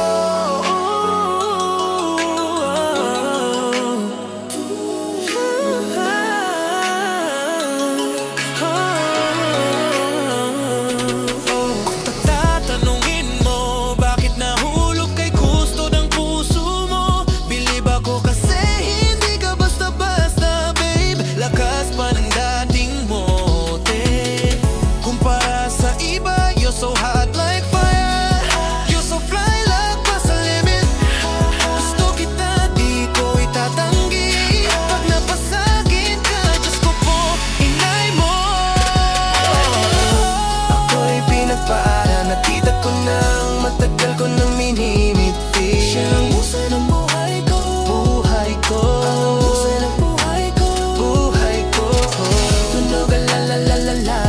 Tatanungin mo bakit nahulog kay gusto ng puso mo. Bilib ako kasi hindi ka basta-basta babe. Lakas pa ng dating mote. Kumpara sa iba, you're so hot like fire. You're so fly like past the limit. Gusto kita, di ko itatanggi. Pag napasagin ka, Diyos ko po, inay mo. Ako'y pinagpaala, nakita ko nang matagal ko nang minimiti. Siya ang puso ng buhay ko, buhay ko, ang puso ng buhay ko, buhay ko. Tunog la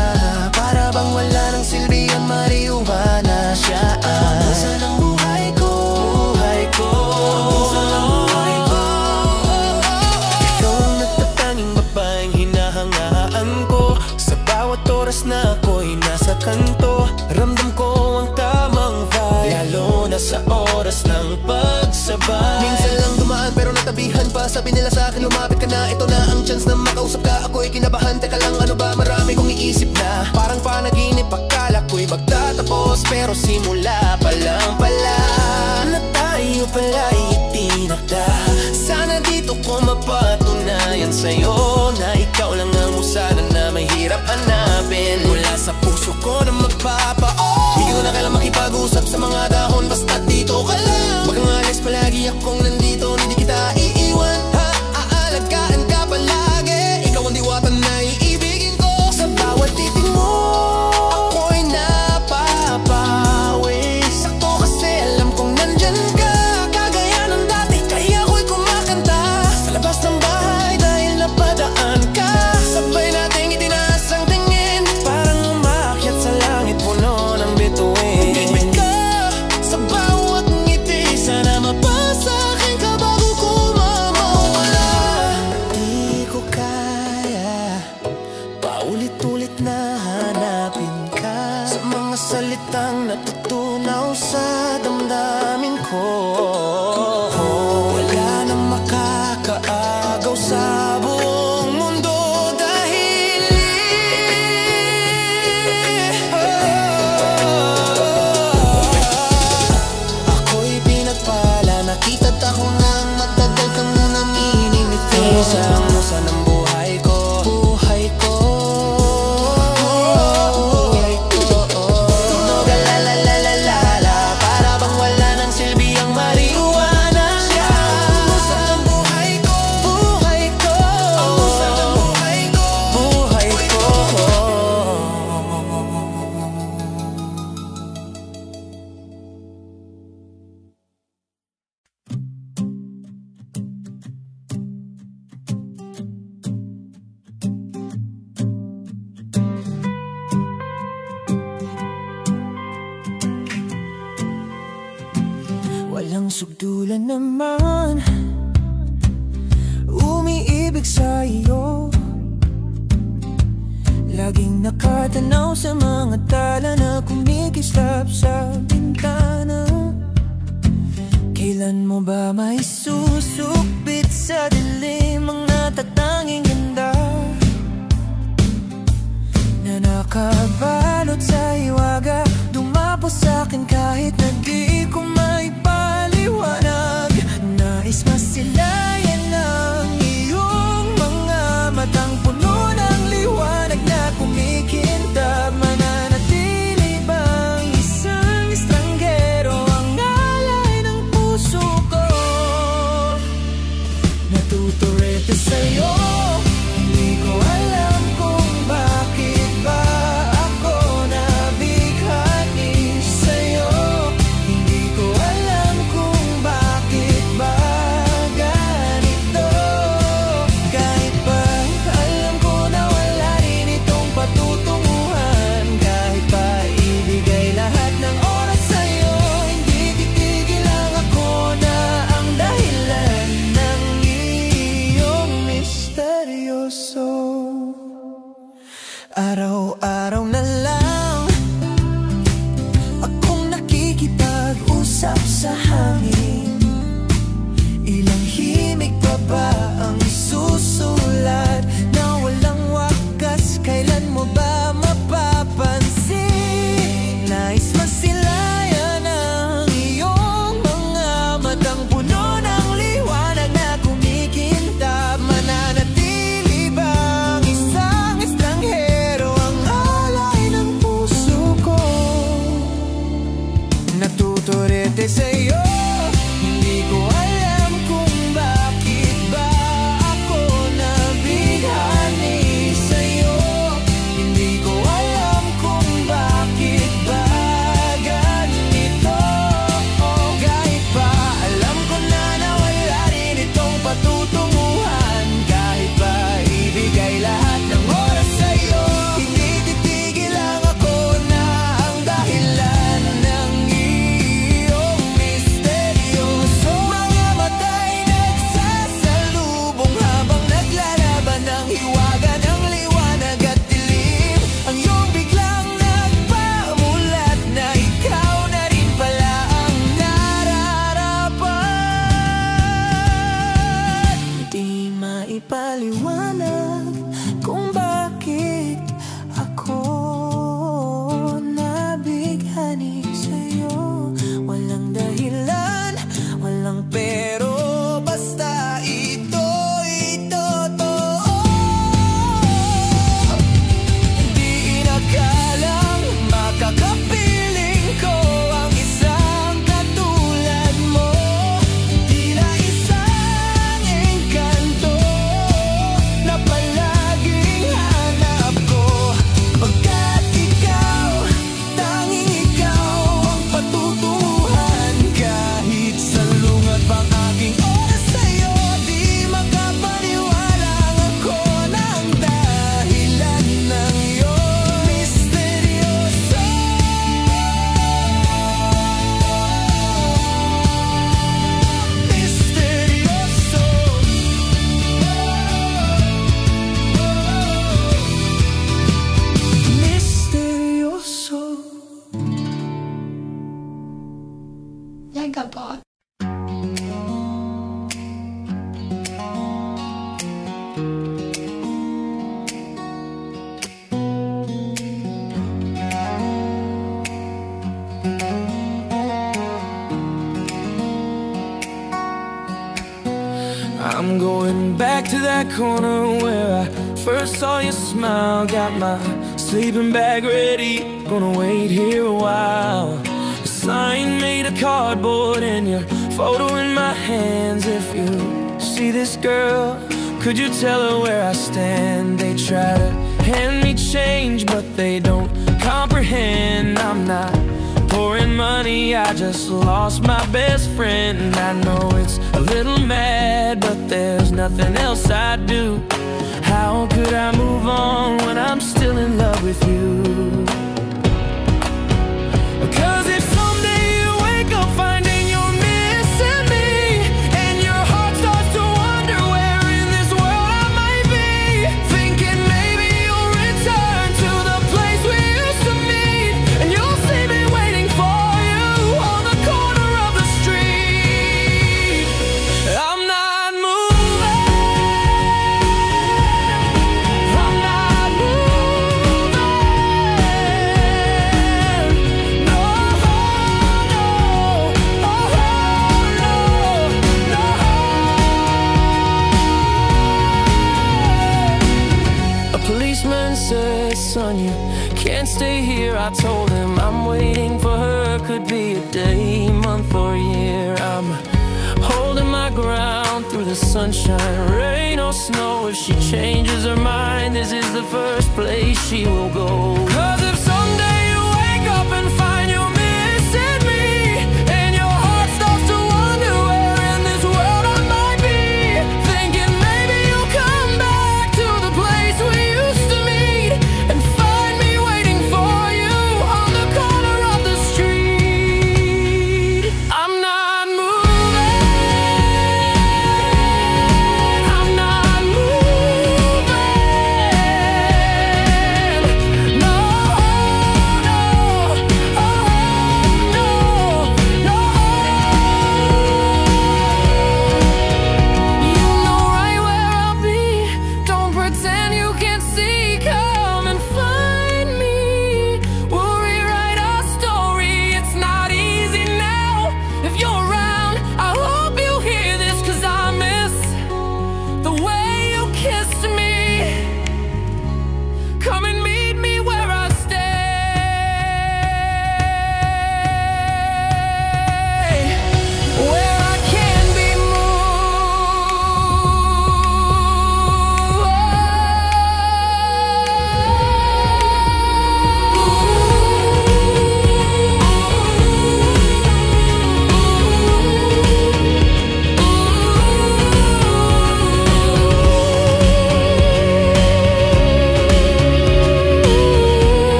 para bang wala nang silbi ang marihuana. Siya ang puso ng buhay ko, buhay ko, ang puso ng buhay ko. Ikaw ang natatanging babaeng hinahangaan ko. Sa bawat oras na ako'y nasa kanto, ramdam ko ang tamang vibe, lalo na sa oras ng pagsabay. Minsan lang dumaan pero natabihan pa. Sabi nila sa akin lumapit ka na, ito na ang chance na makausap ka. Ako'y kinabahan, teka lang ano ba, marami kong iisip na. Parang panaginip, akala ko'y magtatapos, pero simula pa lang pala na tayo pala'y itinakda. Sana dito ko mapatunayan sa'yo na ikaw lang ang musana na mahirap hanapin. Mula sa puso ko na magpapa-oh, hindi ko na kailang makipag-usap sa mga dahon, basta dito ka lang. Wag kang alis, palagi akong nandito, hindi kita iiwan. Aalagaan ka palagi, ikaw ang diwata na iibigin ko. Sa bawat titig mo ako'y napapawi. Sakto kasi alam kong nandyan ka, kagaya ng dati, kaya ako'y kumakanta sa labas ng bahay dahil napadaan ka. Sabay nating itinaas ang tingin, parang umaakyat sa langit puno ng bituin. Bibig ka sa bawat ngiti Ang sugdulan naman umiibig sa iyo, laging nakatanaw sa mga tala na kumikislap sa bintana. Kailan mo ba may susukbit sa dilim ang natatanging ganda na nakabalot sa hiwaga, dumapos sa'kin kahit na di ko may paliwanag. Nais masilayan ng iyong mga matang puno ng liwanag na kumikintab. Mananatili bang isang estranghero ang alay ng puso ko? Natuturete sa'yo, hindi ko alam kung bakit ba ako nabighani sa'yo. Hindi ko alam kung bakit ba ganito. Kahit pa alam ko na wala rin itong patutunguhan, kahit pa ibigay lahat ng oras sa'yo, hindi titigil lang ako na ang dahilan ng iyong misteryoso. Araw-araw na lang akong nakikipag-usap sa hangin. Ilang himig pa ba ang isusulat na walang wakas? Kailan mo ba mapapansin? Nais masilayan ang iyong mga matang puno ng liwanag na kumikintab. Mananatili bang isang estranghero ang alay ng puso ko? Natuturete sa'yo, hindi ko alam kung bakit ba ako nabighani sa'yo. Hindi ko alam kung bakit ba ganito. Kahit pa alam ko na wala rin itong patutunguhan, kahit pa ibigay lahat ng oras sa'yo, hindi titigil lang ako na ang dahilan ng iyong misteryoso. Mga mata'y nagsasalubong habang naglalaban ng hiwaga ng liwanag at dilim. Ang iyong biglang nagpamulat na ikaw na rin pala ang nararapat. Di maipaliwanag kung bakit ako nabighani sa'yo. Walang dahilan, walang pero, basta ito'y totoo. Di inakalang makakapiling ko ang isang katulad mo. Tila isang engkanto na palaging hanap ko. Pagkat ikaw, tanging ikaw ang patutunguhan. Kahit salungat pang aking oras sa'yo, di makapaniwalang ako ng dahilan ng iyong misteryoso. Misteryoso. Misteryoso. Jagabot. I'm going back to that corner where I first saw your smile. Got my sleeping bag ready, gonna wait here a while. A sign made of cardboard and your photo in my hands. If you see this girl, could you tell her where I stand? They try to hand me change, but they don't comprehend. I'm not pouring money, I just lost my best friend. I know it's a little mad, but there's nothing else I'd do. How could I move on when I'm still in love with you? 'Cause if someday you wake up finding you're missing can't stay here. I told him I'm waiting for her. Could be a day, month or year. I'm holding my ground through the sunshine, rain or snow. If she changes her mind, this is the first place she will go. 'Cause if someday you wake up and find you're missing me, and your heart starts to wonder where in this world I might be, thinking maybe you'll come back to the place we used to meet, and find me waiting for you on the corner of the street. I'm not moving, I'm not moving. No, no, oh no, no. You know right where I'll be. Don't pretend you can't see. Come and find me. We'll rewrite our story. It's not easy now. If you're around, I hope you hear this, 'cause I miss the way you kissed me. Come and meet me where I stay, where I can be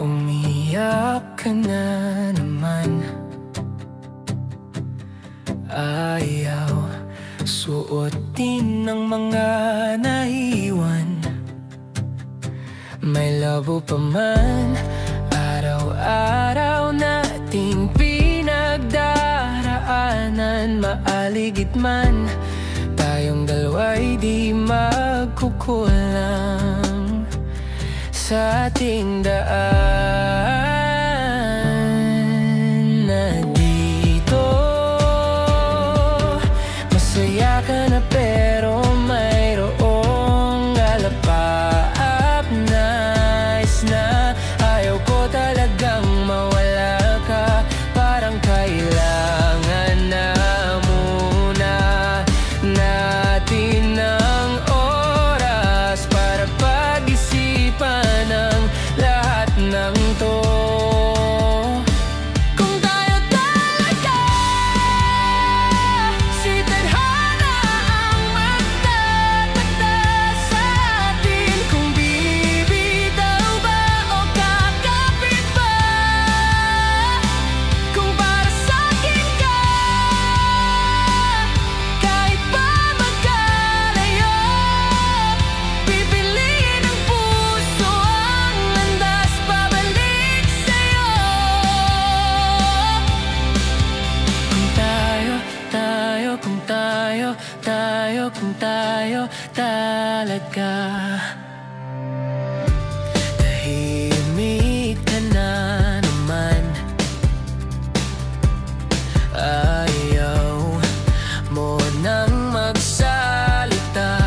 umiyak ka na naman. Ayaw suotin ng mga naiwan. May labo pa man, araw-araw nating pinagdaraanan. Maaligid man, tayong dalawa'y di magkukulang sa ating daan. Na dito masaya ka na, pero mayroong alapaap. Nais na ayaw ko talagang mawala ka. Parang kailangan na muna natin ng oras para pag-isipan ang lahat ng to. Kung tayo talaga si tadhana ang magtatagda sa atin, kung bibitaw ba o kakapit ba, kung para sa'kin ka, kahit pa magkalayo, pipiliin ang puso ang landas pabalik sa'yo. Kung tayo talaga. Tahimik ka na naman, ayaw mo nang magsalita.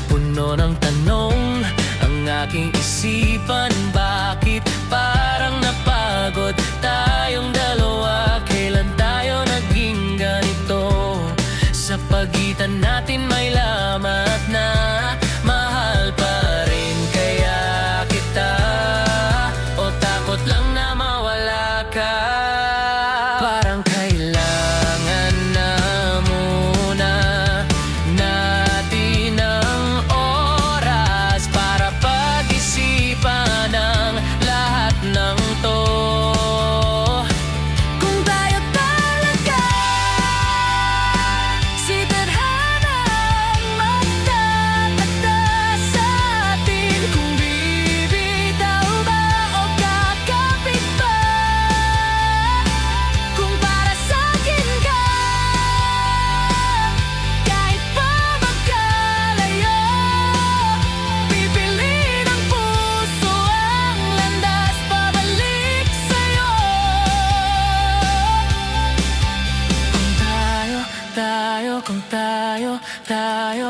Puno ng tanong ang aking isipan, bakit parang napag natin may lamat na mahal pa rin kaya kita, o takot lang na mawala ka? Parang kailangan na muna natin ang oras para pag-isipan ang lahat ng to.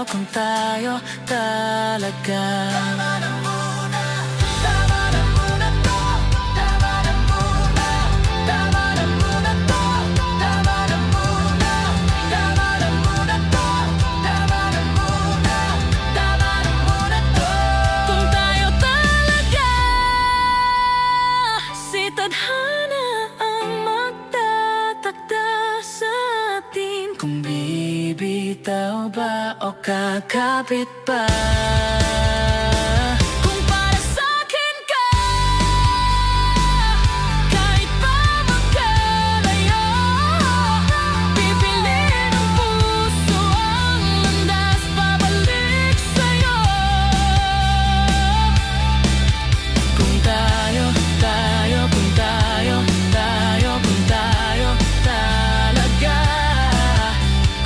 Kung tayo talaga. Tama na muna, tama na muna to. Tama na muna, tama na muna to. Tama na muna, tama na muna to. Tama na muna, tama na muna to. Kung tayo talaga, si tadhana ang magtatakda sa atin. Kung bibitaw ba o kakapit pa? Kung para sa'kin ka, kahit pa magkalayo, pipiliin ang puso ang landas pabalik sa'yo. Kung tayo, kung tayo, kung tayo talaga.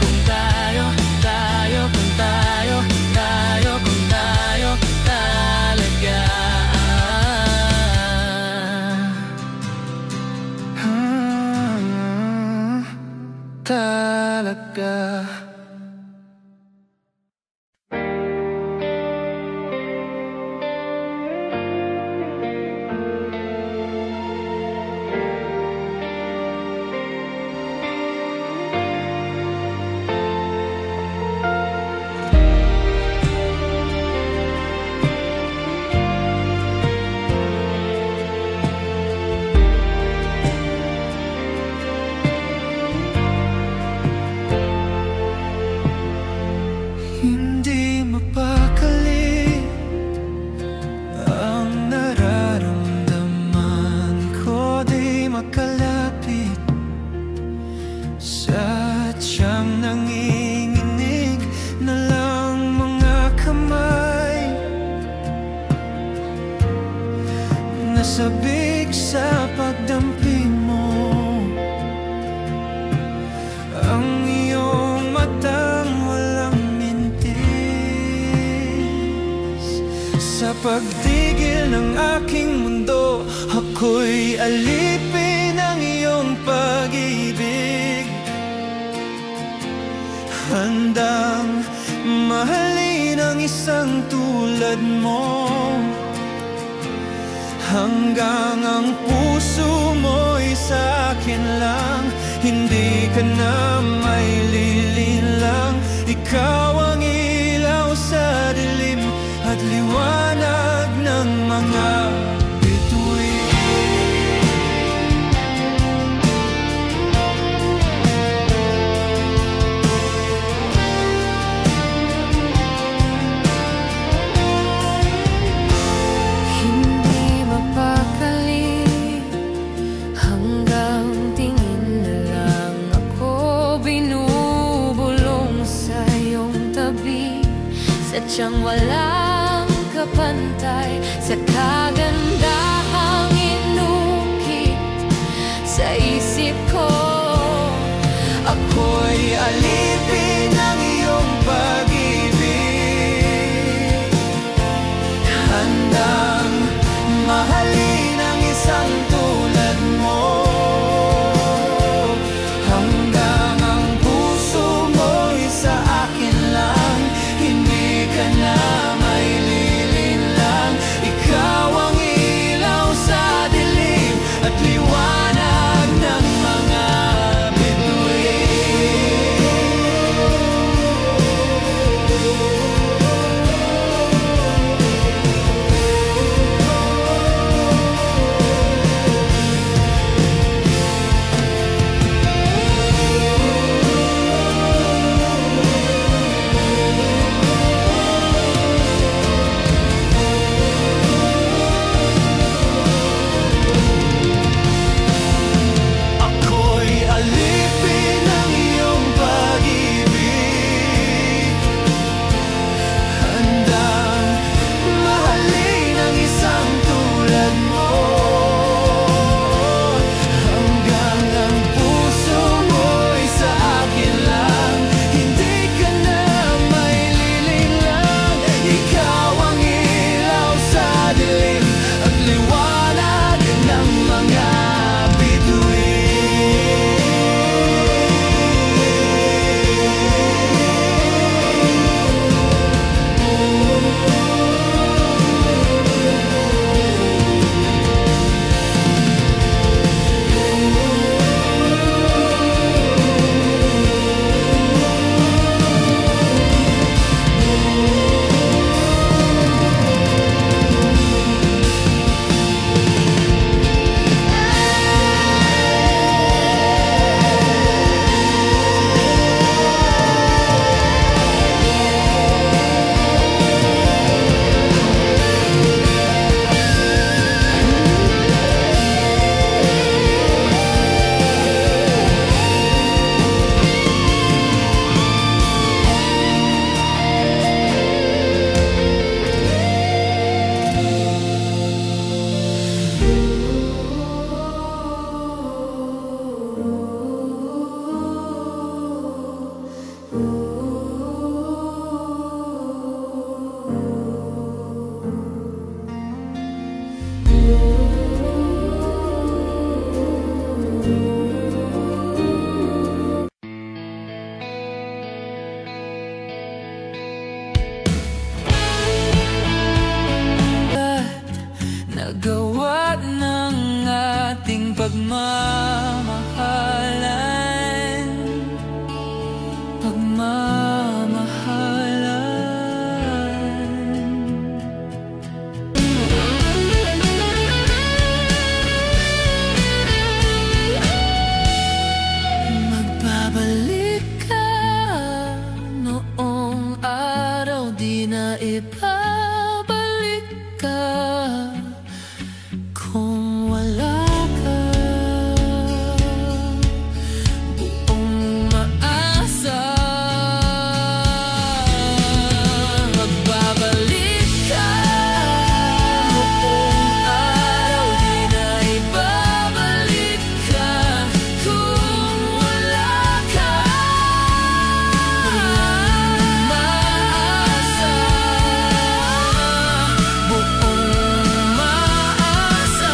Kung tayo talaga. Talaga. Hindi mapakali ang nararamdaman ko, di makalapit. Sadyang nanginginig na lang mga kamay, nasabik sa pagdamping mo. Ang iyong matang walang sa pagtigil ng aking mundo, ako'y alipin ng iyong pag-ibig. Handang mahalin ang isang tulad mo, hanggang ang puso mo'y sa akin lang. Hindi ka na may lilinlang, ikaw ang ilaw sa dilim at liwanag ng mga bituin. Hindi mapakali, hanggang tingin na lang ako binubulong sa iyong tabi. Sadyang walang kapantay sa kagandahang inukit sa isip ko. Ako'y alipin ng iyong pag-ibig, handang mahalin ang isang tulad mo, hanggang ang puso mo'y sa akin lang. Hindi ka na may lilinlang, ikaw ang ilaw sa dilim at liwanag. ibabalik ka kung wala ka. Buong maasa magbabalik ka. Buong araw di na ibabalik ka kung wala ka. Maasa, buong maasa.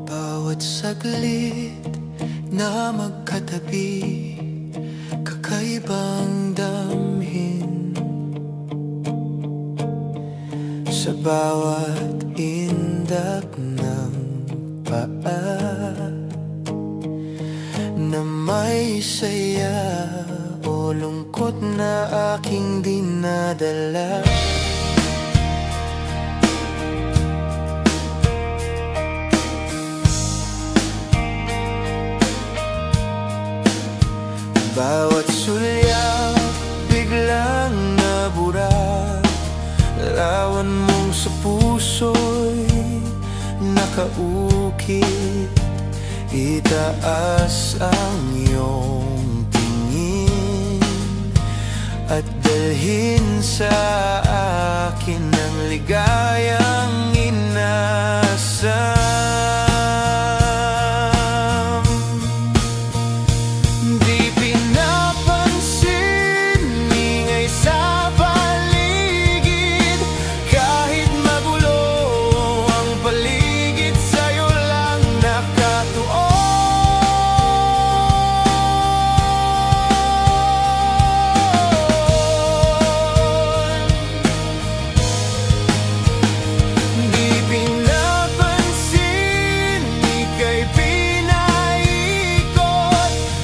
Bawat saglit na magkatabi, kakaibang damhin. Sa bawat indak ng paa na may saya o lungkot na aking dinadala. Bawat sulyap biglang nabura, lawan mong sa puso'y nakaukit. Itaas ang iyong tingin at dalhin sa akin ang ligayang inasam. Di pinapansin ingay sa paligid, kahit magulo ang paligid, sa'yo lang nakatuon. Di pinapansin, ika'y pinaikot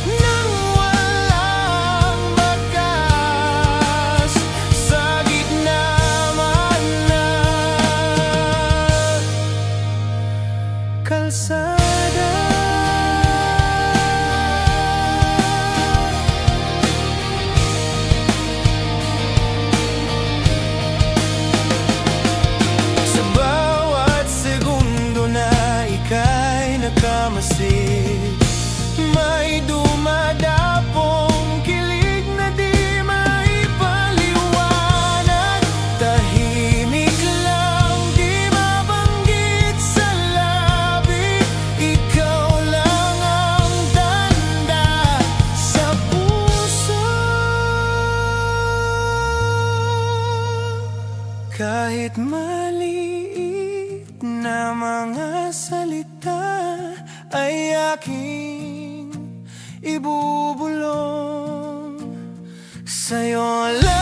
nang walang bakas sa gitna man ng kalsada. Sa bawat segundo na ika'y nakamasid, may dumadapong kilig na di maipaliwanag. Tahimik lang, di mabanggit sa labi, ikaw lang ang danda sa puso. Kahit maliit na mga salita ay aking ibubulong sa'yo lang.